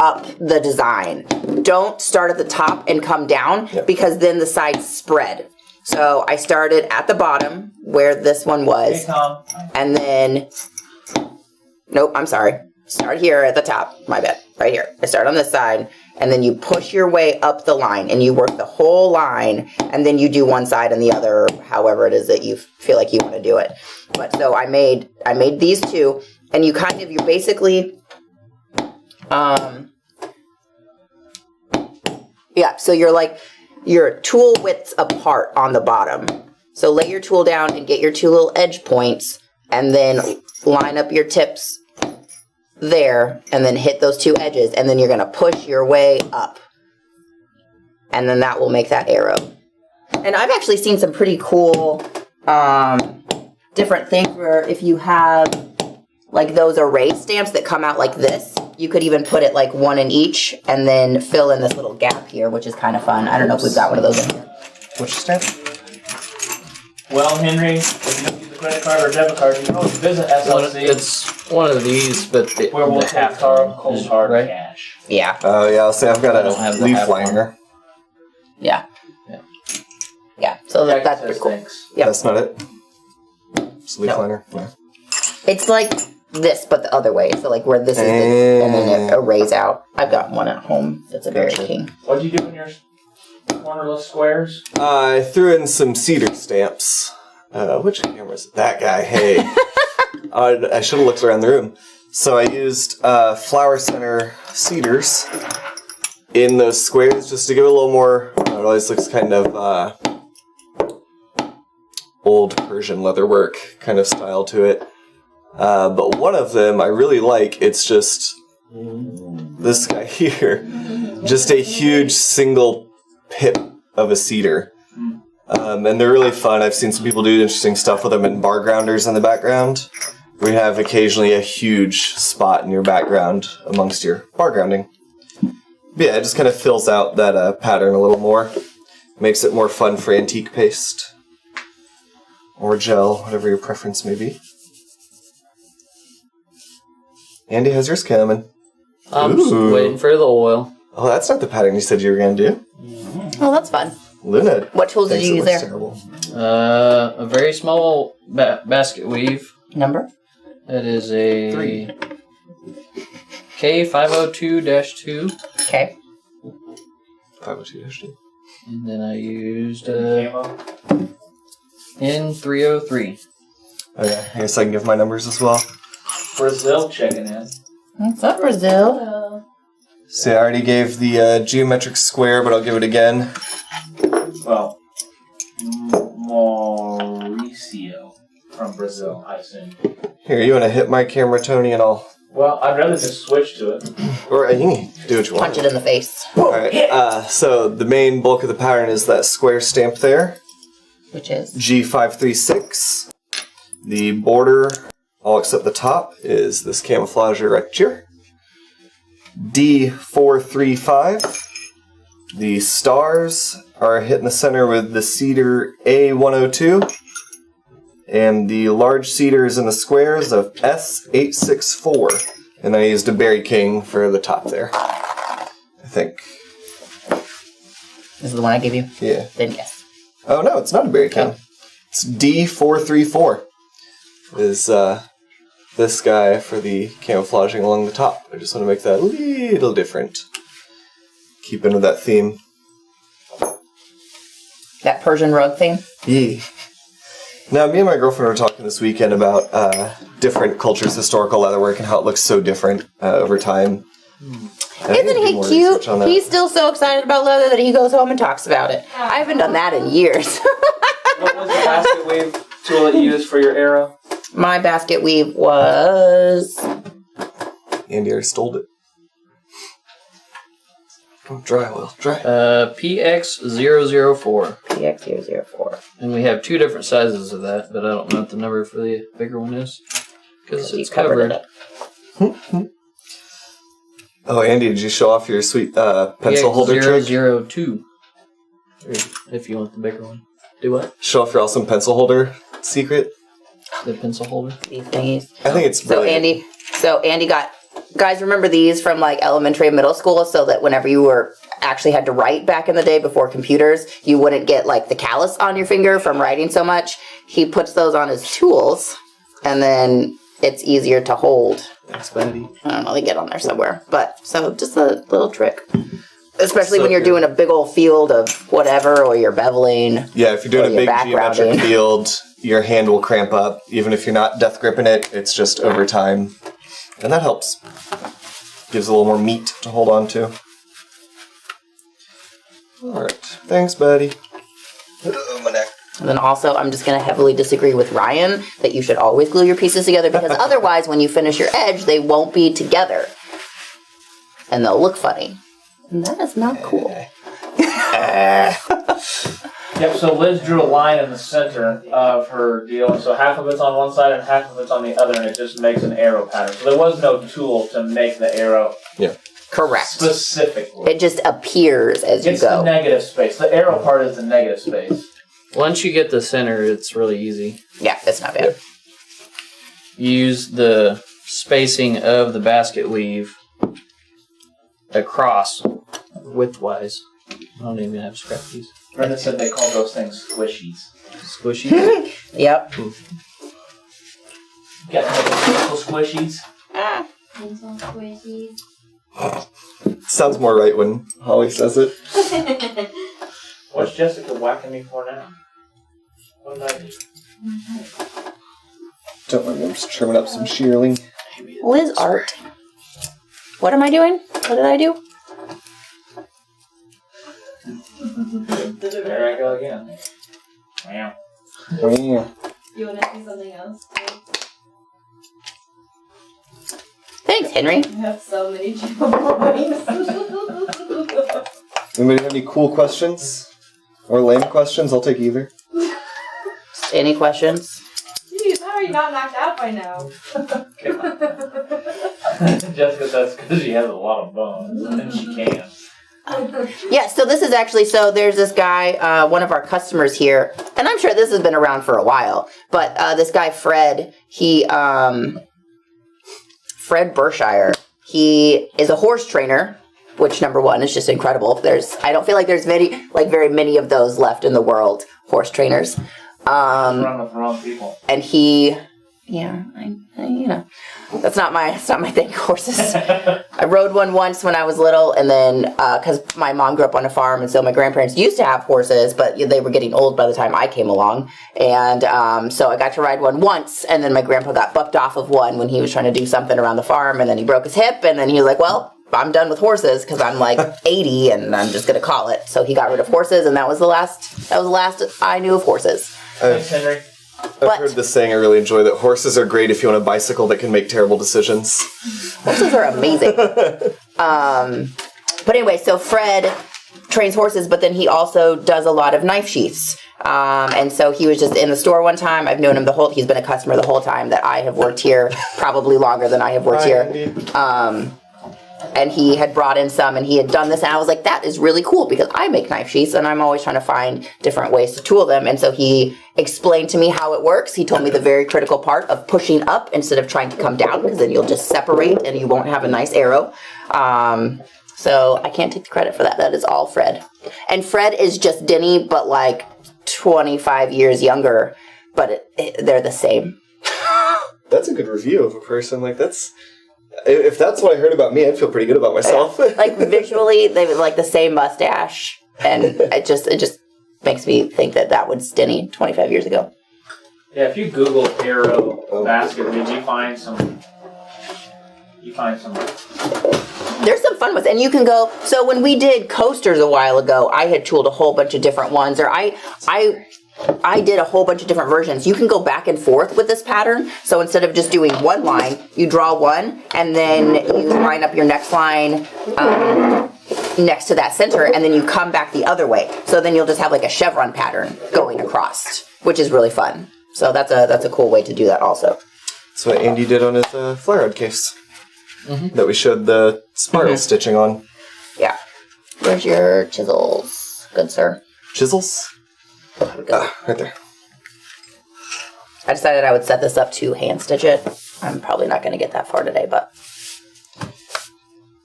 A: up the design. Don't start at the top and come down, because then the sides spread. So I started at the bottom where this one
D: Hey,
A: was,
D: Tom.
A: and then, nope, I'm sorry. Start here at the top. My bad. Right here. I start on this side, and then you push your way up the line, and you work the whole line, and then you do one side and the other, however it is that you feel like you want to do it. But so I made these two, and you're basically, yeah, so you're like, your tool widths apart on the bottom. So lay your tool down and get your two little edge points, and then line up your tips there, and then hit those two edges, and then you're going to push your way up. And then that will make that arrow. And I've actually seen some pretty cool different things where if you have like those array stamps that come out like this, you could even put it like one in each and then fill in this little gap here, which is kind of fun. I don't know if we've got one of those in here.
B: Which stamp?
D: Well, Henry, if you don't use the credit card or debit card, you can always visit SLC.
C: It's one of these, but
D: where we'll
C: the
D: take
C: half
D: cold hard
C: right?
D: cash.
A: Yeah.
B: Oh, yeah, I'll say I've got
C: I don't have
B: a
C: the
B: leaf
C: half one.
B: liner.
A: Yeah.
C: Yeah.
A: Yeah. So
D: Jack
A: that's
D: says
A: pretty cool.
D: thanks.
A: Yep.
B: That's not it? Just leaf
A: No.
B: liner? Yeah.
A: It's like this, but the other way. So like where this is, and then it arrays out. I've got one at home that's a Berry
B: Gotcha.
A: King.
D: What'd you do in your cornerless squares?
B: I threw in some cedar stamps. Which camera is it? That guy, hey. I should have looked around the room. So I used Flower Center cedars in those squares just to give it a little more, it always looks kind of old Persian leatherwork kind of style to it. But one of them I really like, it's just this guy here. Just a huge single pip of a cedar. And they're really fun. I've seen some people do interesting stuff with them in bar grounders in the background. We have occasionally a huge spot in your background amongst your bar grounding. But yeah, it just kind of fills out that pattern a little more. Makes it more fun for antique paste. Or gel, whatever your preference may be. Andy, how's yours coming?
C: I'm just
B: Ooh.
C: waiting for the oil.
B: Oh, that's not the pattern you said you were going to do.
A: Oh, that's fun.
B: Luna.
A: What tools did
B: thinks
A: you
B: it
A: use
B: looks
A: there?
B: terrible.
C: A very small basket weave.
A: Number?
C: It is a
A: 3.
C: K502-2,
A: Okay.
B: 502-2.
C: and then I used
D: Camo.
C: N303.
B: Okay, I guess I can give my numbers as well.
D: Brazil checking in.
A: What's up, Brazil?
E: Oh.
B: See, I already gave the geometric square, but I'll give it again.
D: Well, Mauricio from Brazil, I assume.
B: Here, you want to hit my camera, Tony, and I'll...
D: Well, I'd rather just switch to it.
B: Or you can do what you want.
A: Punch it in the face.
B: Alright, so the main bulk of the pattern is that square stamp there.
A: Which is?
B: G536. The border, all except the top, is this camouflage right here. D435. The stars are hit in the center with the cedar A102. And the large cedars in the squares of S864. And I used a Berry King for the top there. I think.
A: This is the one I gave you?
B: Yeah.
A: Then yes.
B: Oh no, it's not a Berry King. It's D434. Is this guy for the camouflaging along the top. I just want to make that a little different. Keep into that theme.
A: That Persian rug theme?
B: Yeah. Now, me and my girlfriend were talking this weekend about different cultures' historical leatherwork and how it looks so different over time.
A: Isn't he cute? He's still so excited about leather that he goes home and talks about it. I haven't done that in years.
D: What was the basket weave tool that you used for your arrow?
A: My basket weave was...
B: Andy already stole it. Oh, dry oil. Dry.
C: PX004.
A: PX004.
C: And we have two different sizes of that, but I don't know what the number for the bigger one is. Because it's
A: covered
C: covered.
A: it up.
B: Oh, Andy, did you show off your sweet pencil holder trick?
C: PX002. If you want the bigger one. Do what?
B: Show off your awesome pencil holder secret?
C: The pencil holder?
A: These thingies.
B: I think it's brilliant.
A: So Andy got... Guys, remember these from like elementary and middle school, so that whenever you were actually had to write back in the day before computers, you wouldn't get like the callus on your finger from writing so much. He puts those on his tools, and then it's easier to hold.
B: Thanks, buddy.
A: I don't know, they get on there somewhere. But, so just a little trick. Especially
B: So
A: when you're
B: good.
A: doing a big old field of whatever, or you're beveling.
B: Yeah, if you're doing
A: Or
B: a
A: your
B: big
A: backgrounding.
B: geometric field, your hand will cramp up. Even if you're not death gripping it, it's just over time. And that helps. Gives a little more meat to hold on to. Alright. Thanks, buddy. My neck.
A: And then also, I'm just going to heavily disagree with Ryan that you should always glue your pieces together, because otherwise, when you finish your edge, they won't be together. And they'll look funny. And that is not cool.
D: Yep, so Liz drew a line in the center of her deal, and so half of it's on one side and half of it's on the other, and it just makes an arrow pattern. So there was no tool to make the arrow
A: Correct.
D: specifically.
A: It just appears as you
D: It's the
A: go.
D: negative space. The arrow part is the negative space.
C: Once you get the center, it's really easy.
A: Yeah, it's not bad.
C: You use the spacing of the basket weave across, widthwise. I don't even have scrap piece.
D: Brenda said they call those things squishies.
C: Squishy.
A: Yep.
D: You got to make pencil squishies?
E: Pencil squishies.
B: Sounds more right when Holly says it.
D: What's Jessica whacking me for now? What did I do?
B: Don't worry, I'm just trimming up some shearling.
A: Liz art. What am I doing? What did I do?
D: There I go again. Wow.
B: Oh, yeah.
E: You want to do something else?
A: Thanks, Henry.
E: You have so many points.
B: Anybody have any cool questions? Or lame questions? I'll take either.
A: Any questions?
E: Jeez, how are you not knocked out by now?
D: Jessica says because she has a lot of bones, and she can.
A: Yeah, so this is actually, there's this guy, one of our customers here, and I'm sure this has been around for a while, but this guy, Fred, Fred Berkshire, he is a horse trainer, which number one is just incredible. I don't feel like there's very many of those left in the world, horse trainers.
D: Run with the wrong people.
A: And he, that's not my thing, horses. I rode one once when I was little, and then, because my mom grew up on a farm, and so my grandparents used to have horses, but they were getting old by the time I came along. And so I got to ride one once, and then my grandpa got bucked off of one when he was trying to do something around the farm, and then he broke his hip, and then he was like, well, I'm done with horses because I'm like 80 and I'm just gonna call it. So he got rid of horses, and that was the last I knew of horses.
D: Thanks, Henry.
B: I've heard this saying I really enjoy, that horses are great if you want a bicycle that can make terrible decisions.
A: Horses are amazing. But anyway, so Fred trains horses, but then he also does a lot of knife sheaths. And so he was just in the store one time. I've known him he's been a customer the whole time that I have worked here, probably longer than I have worked here. And he had brought in some, and he had done this, and I was like, that is really cool, because I make knife sheaths, and I'm always trying to find different ways to tool them. And so he explained to me how it works. He told me the very critical part of pushing up instead of trying to come down, because then you'll just separate and you won't have a nice arrow. So I can't take the credit for that. That is all Fred. And Fred is just Denny, but like 25 years younger, but they're the same.
B: That's a good review of a person. Like, if that's what I heard about me, I'd feel pretty good about myself.
A: Like, visually, they have like the same mustache, and it just makes me think that was Denny 25 years ago.
D: Yeah, if you Google arrow basket weave, you find some.
A: There's some fun ones, and you can go. So when we did coasters a while ago, I had tooled a whole bunch of different ones, or I did a whole bunch of different versions. You can go back and forth with this pattern. So instead of just doing one line, you draw one, and then you line up your next line next to that center, and then you come back the other way. So then you'll just have like a chevron pattern going across, which is really fun. So that's a cool way to do that also.
B: That's what Andy did on his fly rod case. That we showed the spiral stitching on.
A: Yeah. Where's your chisels, good sir?
B: Chisels? Right there.
A: I decided I would set this up to hand stitch it. I'm probably not going to get that far today, but...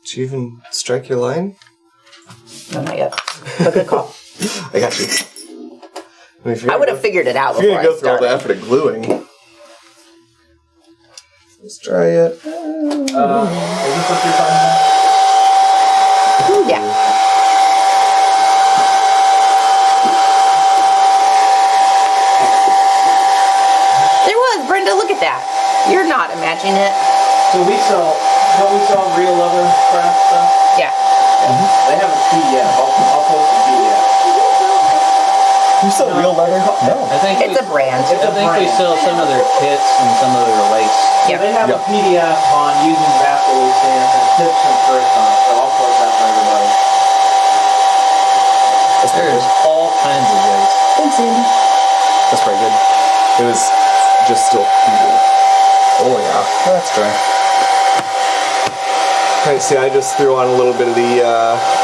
B: Did you even strike your line?
A: No, not yet. But good call.
B: I got you.
A: I would have figured it out
B: If you're
A: before
B: going to go
A: I
B: through all the
A: started.
B: effort of gluing. Let's try it.
D: Is this what you're talking about?
A: Yeah. There was, Brenda, look at that. You're not imagining it.
D: So don't we sell real leather craft stuff?
A: Yeah.
D: They have a PDF. I'll post a PDF.
B: You sell real leather? No.
C: I think
A: It's a brand.
C: I think we sell some of their kits and some of their lace.
A: Yeah.
D: They have a PDF on using basket weave stamps and tips and tricks on it, so I'll post that for everybody.
C: There's all kinds of ways.
A: Thanks, Andy.
B: That's pretty good. It was just still heated. Oh yeah, that's dry. Alright, see, I just threw on a little bit of the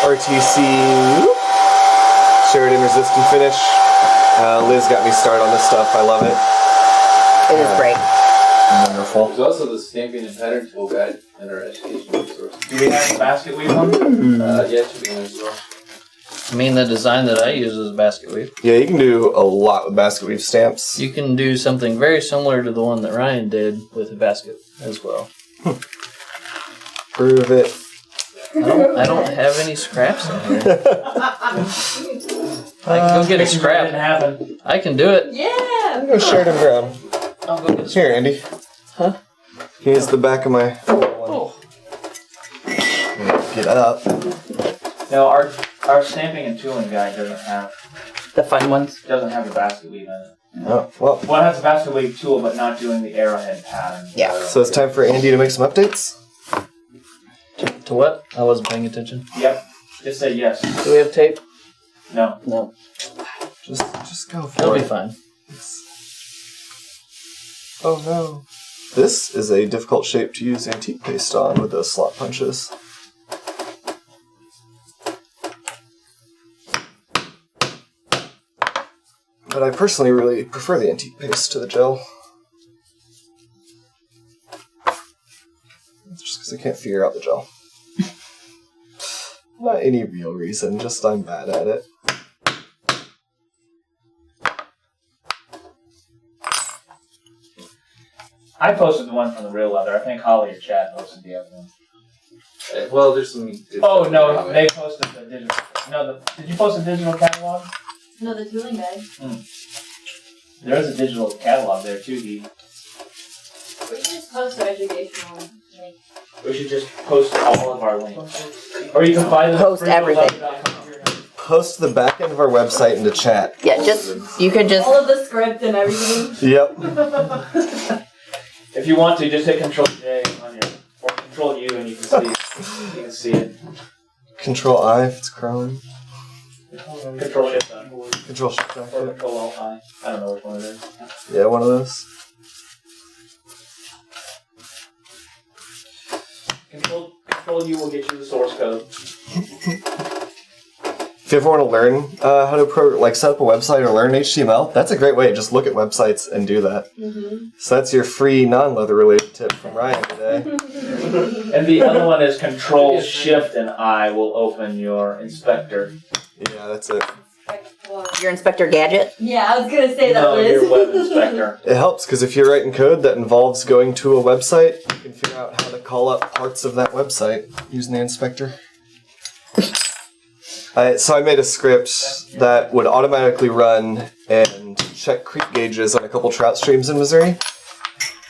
B: RTC Sheridan Resistant Finish. Liz got me started on this stuff. I love it.
A: It is great.
B: Wonderful.
F: There's also the Stamping and Pattern Tool Guide in our education resource.
D: Do we have a basket weave one?
F: Yeah, it should be in there as well.
C: I mean, the design that I use is basket weave.
B: Yeah, you can do a lot with basket weave stamps.
C: You can do something very similar to the one that Ryan did with a basket as well.
B: Prove it.
C: I don't have any scraps in here. I can go get a
D: Didn't
C: scrap.
D: happen.
C: I can do it.
E: Yeah!
B: Go Sheridan Brown.
C: I'll go get a
B: Here, Andy.
C: Huh?
B: Here's the back of my.
C: Oh.
B: Get up.
D: No, our stamping and tooling guide doesn't have
A: The fun ones.
D: a basket weave in it.
B: Oh, well.
D: Well, it has a basket weave tool, but not doing the arrowhead pattern.
A: Yeah.
B: So it's time for Andy to make some updates.
C: To what? I wasn't paying attention.
D: Yep. Just say yes.
C: Do we have tape?
D: No.
C: No.
B: Just go for
C: It'll
B: it.
C: be fine.
B: Oh no. This is a difficult shape to use antique paste on with those slot punches. But I personally really prefer the antique paste to the gel. Just because I can't figure out the gel. Not any real reason, just I'm bad at it.
D: I posted the one from the real leather. I think Holly or Chad posted the other one.
F: Well, there's some.
D: Oh no, they posted the digital. No, did you post a digital catalog?
E: No, the tooling guide.
D: There is a digital catalog there too, Dee.
E: We should just post our educational link.
D: We should just post all of our links. Or you can find them at
A: Post everything.
D: freebullleather.com.
B: Post the back end of our website into chat.
A: Yeah, you could just.
E: All of the script and everything.
B: Yep.
D: If you want to, just hit Control J on your, or Control U, and you can see. You can see it.
B: Control I if it's Chrome.
D: Control Shift I.
B: Control Shift I.
D: Or Control Alt I. I don't know which one it is.
B: Yeah, one of those.
D: Control U will get you the source code.
B: If you ever want to learn how to set up a website or learn HTML, that's a great way. Just look at websites and do that. So that's your free non-leather related tip from Ryan today.
D: And the other one is Control Shift and I will open your inspector.
B: Yeah, that's it.
A: Your Inspector Gadget?
E: Yeah, I was gonna say that,
D: No,
E: Liz.
D: your web inspector.
B: It helps because if you're writing code that involves going to a website, you can figure out how to call up parts of that website using the inspector. So I made a script that would automatically run and check creek gauges on a couple trout streams in Missouri.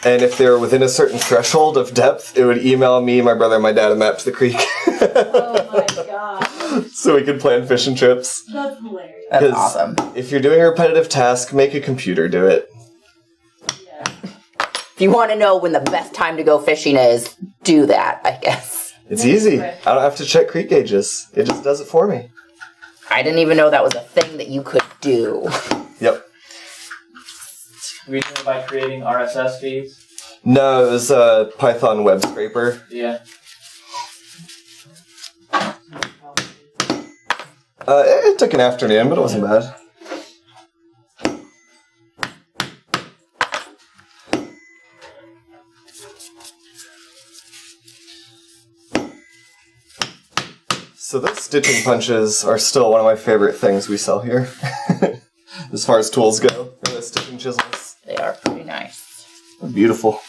B: And if they were within a certain threshold of depth, it would email me, my brother, and my dad a map to the creek.
E: Oh my god.
B: So we could plan fishing trips.
E: That's hilarious.
A: That's
B: 'Cause
A: awesome.
B: If you're doing a repetitive task, make a computer do it.
E: Yeah.
A: If you want to know when the best time to go fishing is, do that, I guess.
B: It's easy. I don't have to check creek gauges. It just does it for me.
A: I didn't even know that was a thing that you could do.
B: Yep.
D: We do it by creating RSS feeds.
B: No, it was a Python web scraper.
D: Yeah.
B: It took an afternoon, but it wasn't bad. So those stitching punches are still one of my favorite things we sell here. As far as tools go, the stitching chisels.
A: They are pretty nice.
B: They're beautiful.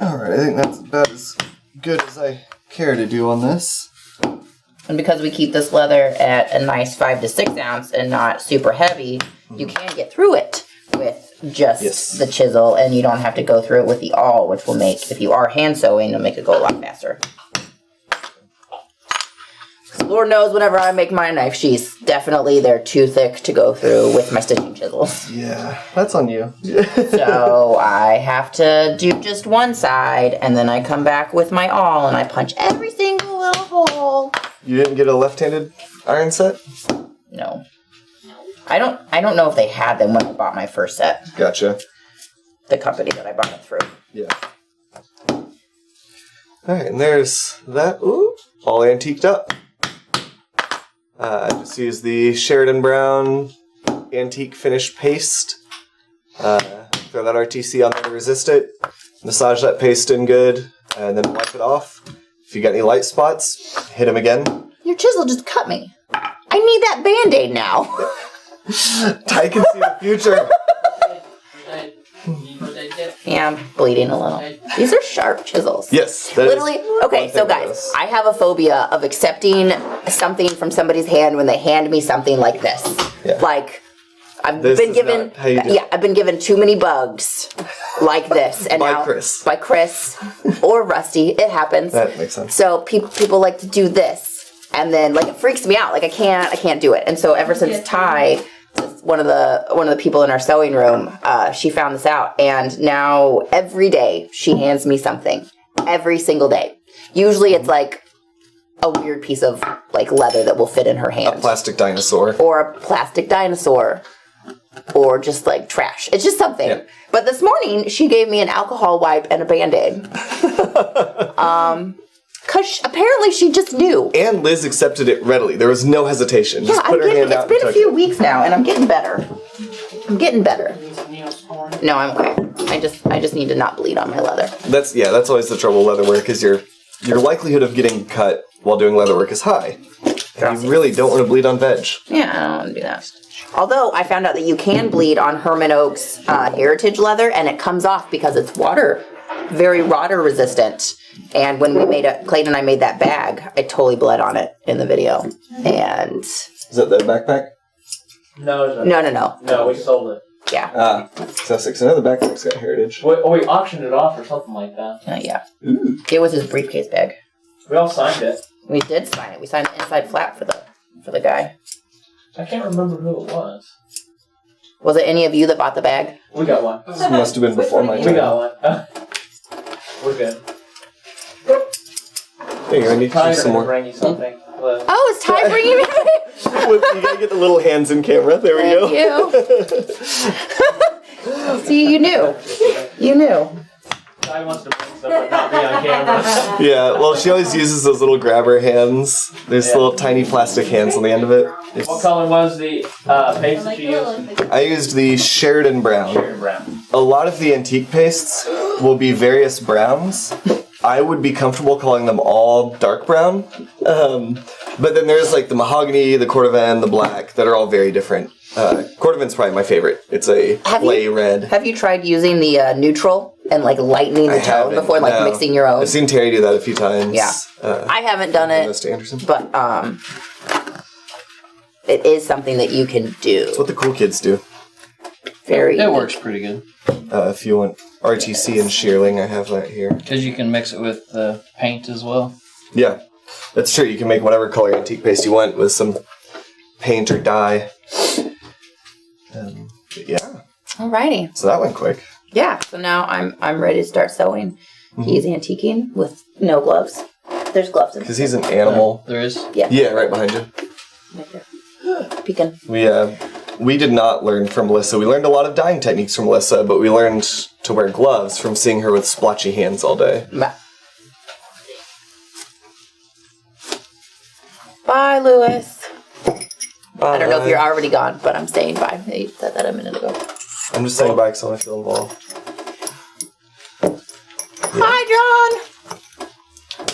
B: Alright, I think that's about as good as I care to do on this.
A: And because we keep this leather at a nice 5 to 6 ounce and not super heavy, you can get through it with just the chisel, and you don't have to go through it with the awl, which will make, if you are hand sewing, it'll make it go a lot faster. Lord knows whenever I make my knife sheaths, definitely they're too thick to go through with my stitching chisels.
B: Yeah, that's on you.
A: So I have to do just one side, and then I come back with my awl and I punch every single little hole.
B: You didn't get a left-handed iron set?
A: No. I don't know if they had them when I bought my first set.
B: Gotcha.
A: The company that I bought it through.
B: Yeah. Alright, and there's that. Ooh, all antiqued up. Just use the Sheridan Brown antique finish paste. Throw that RTC on there to resist it. Massage that paste in good, and then wipe it off. If you got any light spots, hit them again.
A: Your chisel just cut me. I need that Band-Aid now.
B: Ty can see the future.
A: Yeah, I'm bleeding a little. These are sharp chisels.
B: Yes. that is
A: Literally, okay,
B: one
A: so
B: thing
A: guys,
B: with
A: I have a phobia of accepting something from somebody's hand when they hand me something like this.
B: Yeah.
A: Like, I've
B: This
A: been
B: is
A: given,
B: not how you do it.
A: yeah, I've been given too many bugs like this, and
B: By
A: now
B: Chris.
A: by Chris or Rusty. It happens.
B: That makes sense.
A: So people like to do this, and then like it freaks me out. Like I can't do it. And so ever since Ty, one of the people in our sewing room, she found this out, and now every day she hands me something. Every single day. Usually it's like a weird piece of like leather that will fit in her hand,
B: A plastic dinosaur.
A: or a plastic dinosaur, or just like trash. It's just something.
B: Yeah.
A: But this morning she gave me an alcohol wipe and a Band-Aid. Because apparently she just knew.
B: And Liz accepted it readily. There was no hesitation.
A: Yeah,
B: Just put her hand out
A: it's been
B: and
A: a
B: took
A: few
B: it.
A: weeks now, and I'm getting better. No, I'm okay. I just need to not bleed on my leather.
B: That's always the trouble with leatherwork is your likelihood of getting cut while doing leatherwork is high. And you really don't want to bleed on veg.
A: Yeah, I don't want to do that. Although I found out that you can bleed on Herman Oak's heritage leather, and it comes off because it's very water resistant. And when Clayton and I made that bag, I totally bled on it in the video. And
B: Is that the backpack?
D: No,
A: no.
D: No, we sold it.
A: Yeah.
B: Sussex. I know the backpack's got heritage.
D: We auctioned it off or something like that.
A: Yeah.
B: Ooh.
A: It was his briefcase bag.
D: We all signed it.
A: We did sign it. We signed the inside flap for the guy.
D: I can't remember who it was.
A: Was it any of you that bought the bag?
D: We got one.
B: This must have been before my
D: We
B: time.
D: got one. We're good.
B: There you go. I need
D: Ty's
B: some
D: gonna
B: more.
D: bring you something. Well,
A: Oh, is Ty bringing me?
B: You gotta get the little hands in camera. There we go.
A: Thank you. See, you knew. You knew.
D: Ty wants to bring stuff but not be on camera.
B: Yeah, well, she always uses those little grabber hands. There's
D: Yeah.
B: little tiny plastic hands on the end of it.
D: What color was the paste that you used?
B: I used the Sheridan Brown.
D: Sheridan Brown.
B: A lot of the antique pastes will be various browns. I would be comfortable calling them all dark brown. But then there's like the mahogany, the cordovan, the black that are all very different. Cordovan's probably my favorite. It's a clay red.
A: Have you tried using the neutral and like lightening the
B: I
A: tone
B: haven't,
A: before like
B: no.
A: mixing your own?
B: I've seen Terry do that a few times.
A: Yeah. I haven't done it,
B: Mr. Anderson.
A: but it is something that you can do.
B: That's what the cool kids do.
A: Very.
C: It works pretty good
B: If you want RTC and shearling, I have that here.
C: because you can mix it with paint as well.
B: Yeah, that's true. You can make whatever color antique paste you want with some paint or dye. But yeah,
A: Alrighty.
B: so that went quick.
A: Yeah. So now I'm ready to start sewing. He's antiquing with no gloves. There's gloves in
B: Because he's an animal.
C: There is.
B: Yeah, right behind you.
A: right there. Peeking.
B: We did not learn from Melissa. We learned a lot of dyeing techniques from Melissa, but we learned to wear gloves from seeing her with splotchy hands all day.
A: Bye, Lewis.
B: Bye.
A: I don't know if you're already gone, but I'm saying bye. You said that a minute ago.
B: I'm just saying bye because I want to feel involved.
A: Hi, John.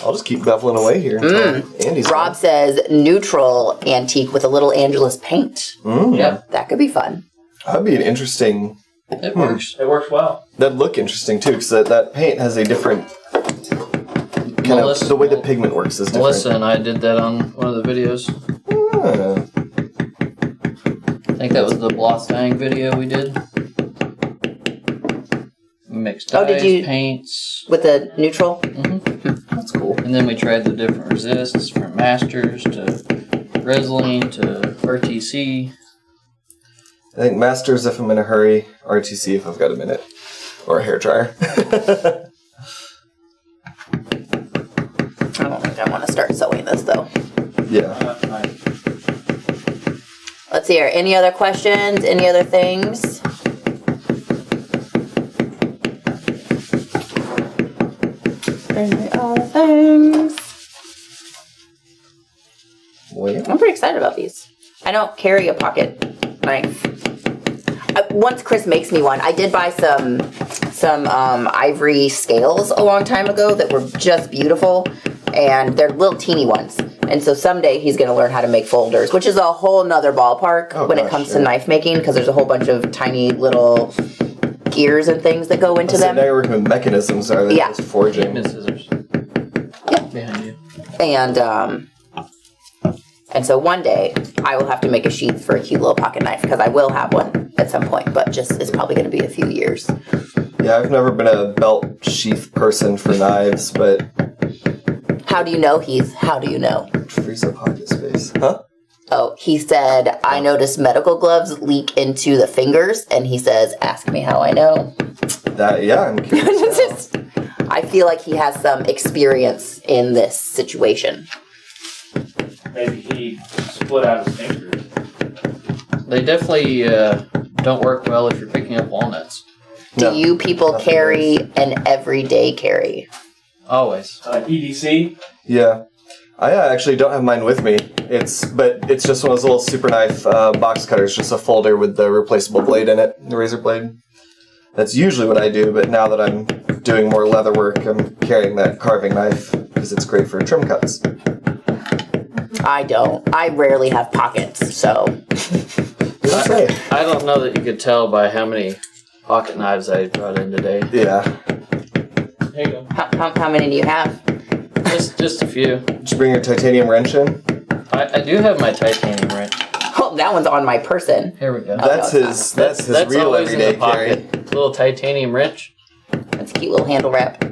B: I'll just keep beveling away here until Andy's
A: Rob says neutral antique with a little Angelus paint.
C: Yep,
A: That could be fun.
B: That'd be an interesting.
C: it works.
D: It works well.
B: That'd look interesting too, because that paint has a different. Kind
C: Melissa-
B: of, the way the pigment works is different.
C: Melissa and I did that on one of the videos.
B: Ah.
C: I think that was the Blossang video we did. We mixed
A: Oh,
C: dyes,
A: did you-
C: paints,
A: With the neutral?
B: That's cool.
C: and then we tried the different resists from Masters to Resling to RTC.
B: I think Masters if I'm in a hurry, RTC if I've got a minute, or a hairdryer.
A: I don't think I want to start sewing this though.
B: Yeah.
D: Nice.
A: Let's hear. Any other questions? Any other things? Any other things?
B: Well, yeah.
A: I'm pretty excited about these. I don't carry a pocket knife. Once Chris makes me one, I did buy some ivory scales a long time ago that were just beautiful, and they're little teeny ones. And so someday he's going to learn how to make folders, which is a whole nother ballpark when it
B: gosh,
A: comes
B: yeah.
A: to knife making, because there's a whole bunch of tiny little gears and things that go into
B: So
A: them.
B: now you're working with mechanisms rather than
A: Yeah.
B: just forging.
C: Miss Scissors.
A: Yeah.
C: Behind you.
A: And so one day I will have to make a sheath for a cute little pocket knife, because I will have one at some point, but just it's probably going to be a few years.
B: Yeah, I've never been a belt sheath person for knives, but
A: How do you know, Heath? How do you know?
B: frees up pocket space. Huh?
A: Oh, he said, I noticed medical gloves leak into the fingers, and he says, ask me how I know.
B: I'm curious.
A: I feel like he has some experience in this situation.
D: Maybe he split out his fingers.
C: They definitely don't work well if you're picking up walnuts.
B: No,
A: Do you people
B: nothing
A: carry an everyday carry?
C: Always.
D: EDC.
B: Yeah. I actually don't have mine with me. It's just one of those little super knife box cutters, just a folder with the replaceable blade in it, the razor blade. That's usually what I do, but now that I'm doing more leather work, I'm carrying that carving knife because it's great for trim cuts.
A: I don't. I rarely have pockets, so.
C: I don't know that you could tell by how many pocket knives I brought in today.
B: Yeah.
D: Here you go.
A: How many do you have?
C: Just a few.
B: Did you bring your titanium wrench in?
C: I do have my titanium wrench.
A: Oh, that one's on my person.
C: Here we go.
B: That's
A: no,
B: his. That's his real
C: always in
B: everyday
C: the
B: carry.
C: pocket. Little titanium wrench.
A: That's a cute little handle wrap.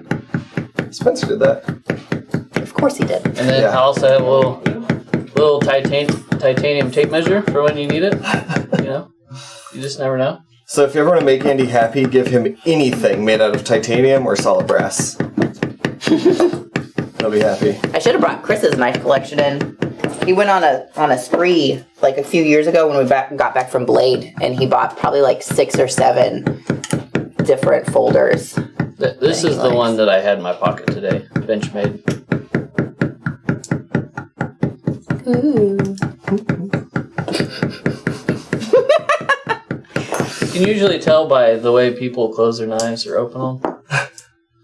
B: Spencer did that.
A: Of course he did.
C: And then
B: Yeah.
C: I also have a little titanium tape measure for when you need it. You know, you just never know.
B: So if you ever want to make Andy happy, give him anything made out of titanium or solid brass. He'll be happy.
A: I should have brought Chris's knife collection in. He went on a spree like a few years ago when we got back from Blade, and he bought probably like 6 or 7 different folders.
C: This is the one that I had in my pocket today. Benchmade.
A: Ooh.
C: You can usually tell by the way people close their knives or open them.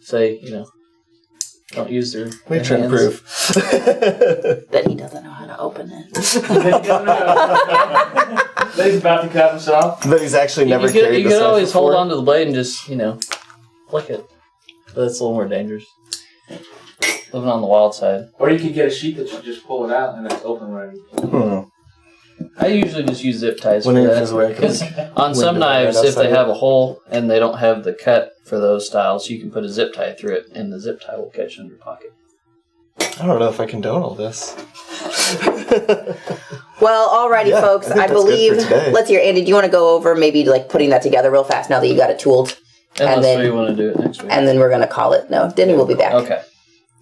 C: Say, you know, don't use their
B: We try to
C: hands.
B: prove.
A: That he doesn't know how to open it.
D: He's about to cut himself.
B: But he's actually never
C: you
B: carried this
C: could
B: knife
C: always hold
B: before.
C: on to the blade and just, you know, flick it. But that's a little more dangerous. Living on the wild side.
D: Or you could get a sheet that you just pull it out and it's open ready.
C: I usually just use zip ties
B: When
C: for
B: he
C: that.
B: was away,
C: Because on some
B: window right
C: knives, if they
B: outside
C: have a hole and they don't have the cut for those styles, you can put a zip tie through it, and the zip tie will catch in your pocket.
B: I don't know if I condone all this.
A: Well, alrighty,
B: Yeah,
A: folks.
B: I think
A: I
B: that's good
A: believe.
B: for today.
A: Let's hear, Andy. Do you want to go over maybe like putting that together real fast now that you got it tooled,
C: Unless
A: then-
C: we want to do it next week.
A: and then we're gonna call it. No, Denny will be back.
C: Okay.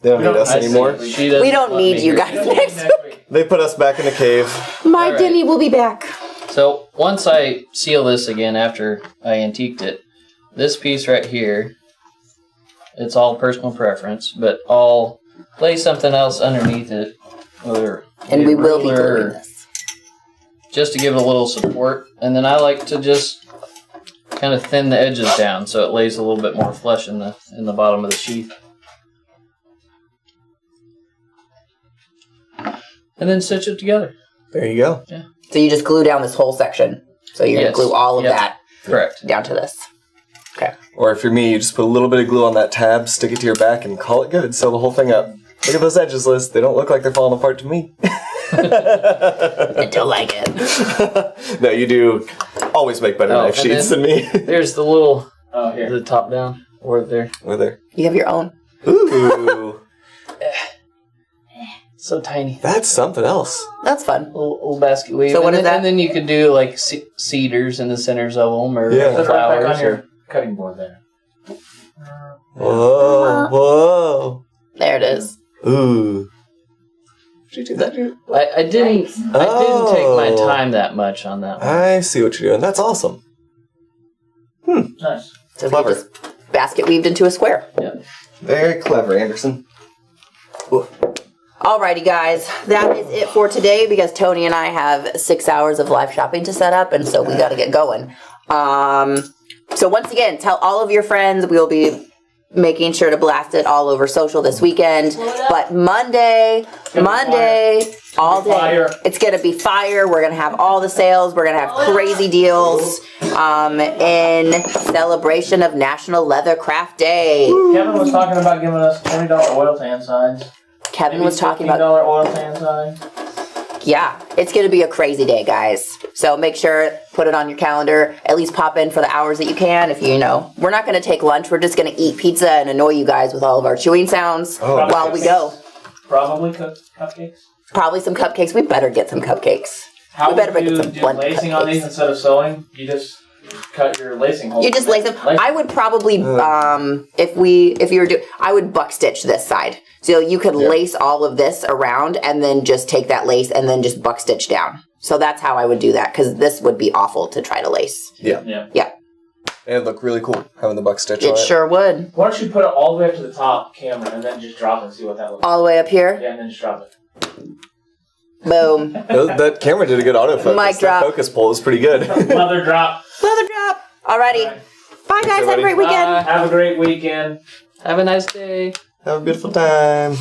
B: They don't
D: We
B: need
D: don't-
B: us
D: I see.
B: anymore.
C: She doesn't
A: We don't
C: let
A: need
C: me
A: you
C: here.
A: guys next week.
B: They put us back in the cave.
A: My
C: Alright.
A: Denny will be back.
C: So once I seal this again after I antiqued it, this piece right here, it's all personal preference, but I'll lay something else underneath it, whether
A: And
C: a
A: we will be
C: ruler
A: doing
C: or-
A: this.
C: just to give it a little support. And then I like to just kind of thin the edges down so it lays a little bit more flesh in the bottom of the sheath. And then stitch it together.
B: There you go.
A: So you just glue down this whole section. So you're
C: Yes.
A: gonna glue all of
C: Yep.
A: that
C: Correct.
A: down to this.
B: Or if you're me, you just put a little bit of glue on that tab, stick it to your back, and call it good. Sew the whole thing up. Look at those edges, Liz. They don't look like they're falling apart to me.
A: I don't like it.
B: No, you do always make better
C: Oh,
B: knife
C: and
B: sheets
C: then-
B: than me.
C: There's the little,
D: Oh, here.
C: the top down, or there.
B: Over there.
A: You have your own.
B: Ooh,
C: So tiny.
B: that's something else.
A: That's fun.
C: Little basket weave.
A: So what
C: and
A: is
C: then,
A: that?
C: And then you could do like cedars in the centers of them, or
B: Yeah.
D: Put it right back
C: flowers.
D: on your
C: Or,
D: cutting board there.
B: Whoa, whoa.
A: There it is.
B: Ooh. Did you do that, dude?
C: I didn't take my time that much on that one.
B: I see what you're doing. That's awesome.
D: Nice.
A: So
B: Clever.
A: we just basket weaved into a square.
B: Very clever, Anderson.
A: Alrighty, guys, that is it for today because Tony and I have 6 hours of live shopping to set up, and so we got to get going. So once again, tell all of your friends. We'll be making sure to blast it all over social this weekend. But Monday, all day,
D: Fire.
A: it's gonna be fire. We're gonna have all the sales. We're gonna have crazy deals in celebration of National Leather Craft Day.
D: Kevin was talking about giving us $20 oil tan signs.
A: Kevin was talking
D: $15
A: about.
D: oil tan sign.
A: Yeah, it's going to be a crazy day, guys. So make sure, put it on your calendar. At least pop in for the hours that you can. If you know, we're not going to take lunch. We're just going to eat pizza and annoy you guys with all of our chewing sounds while we go.
D: Probably cupcakes.
A: Probably some cupcakes. We better get some cupcakes.
D: How
A: We better
D: would
A: make
D: you
A: some
D: do
A: blunt
D: lacing on
A: cupcakes.
D: these instead of sewing? You just cut your lacing hole.
A: You just lace them. I would probably, if you were doing, I would buck stitch this side. So you could lace all of this around and then just take that lace and then just buck stitch down. So that's how I would do that because this would be awful to try to lace.
B: Yeah.
D: Yeah.
B: It'd look really cool having the buck stitch on
A: It
B: it.
A: sure would.
D: Why don't you put it all the way up to the top camera and then just drop it and see what that looks like?
A: All the way up here.
D: Yeah, and then just drop it.
A: Boom.
B: That camera did a good autofocus.
A: Mic drop.
B: That focus pull is pretty good.
D: Mother drop.
A: Leather drop. Alrighty.
D: Bye.
A: Bye, guys. Have a
B: everybody.
A: great weekend.
C: Bye.
D: Have a great weekend.
C: Have a nice day.
B: Have a beautiful time.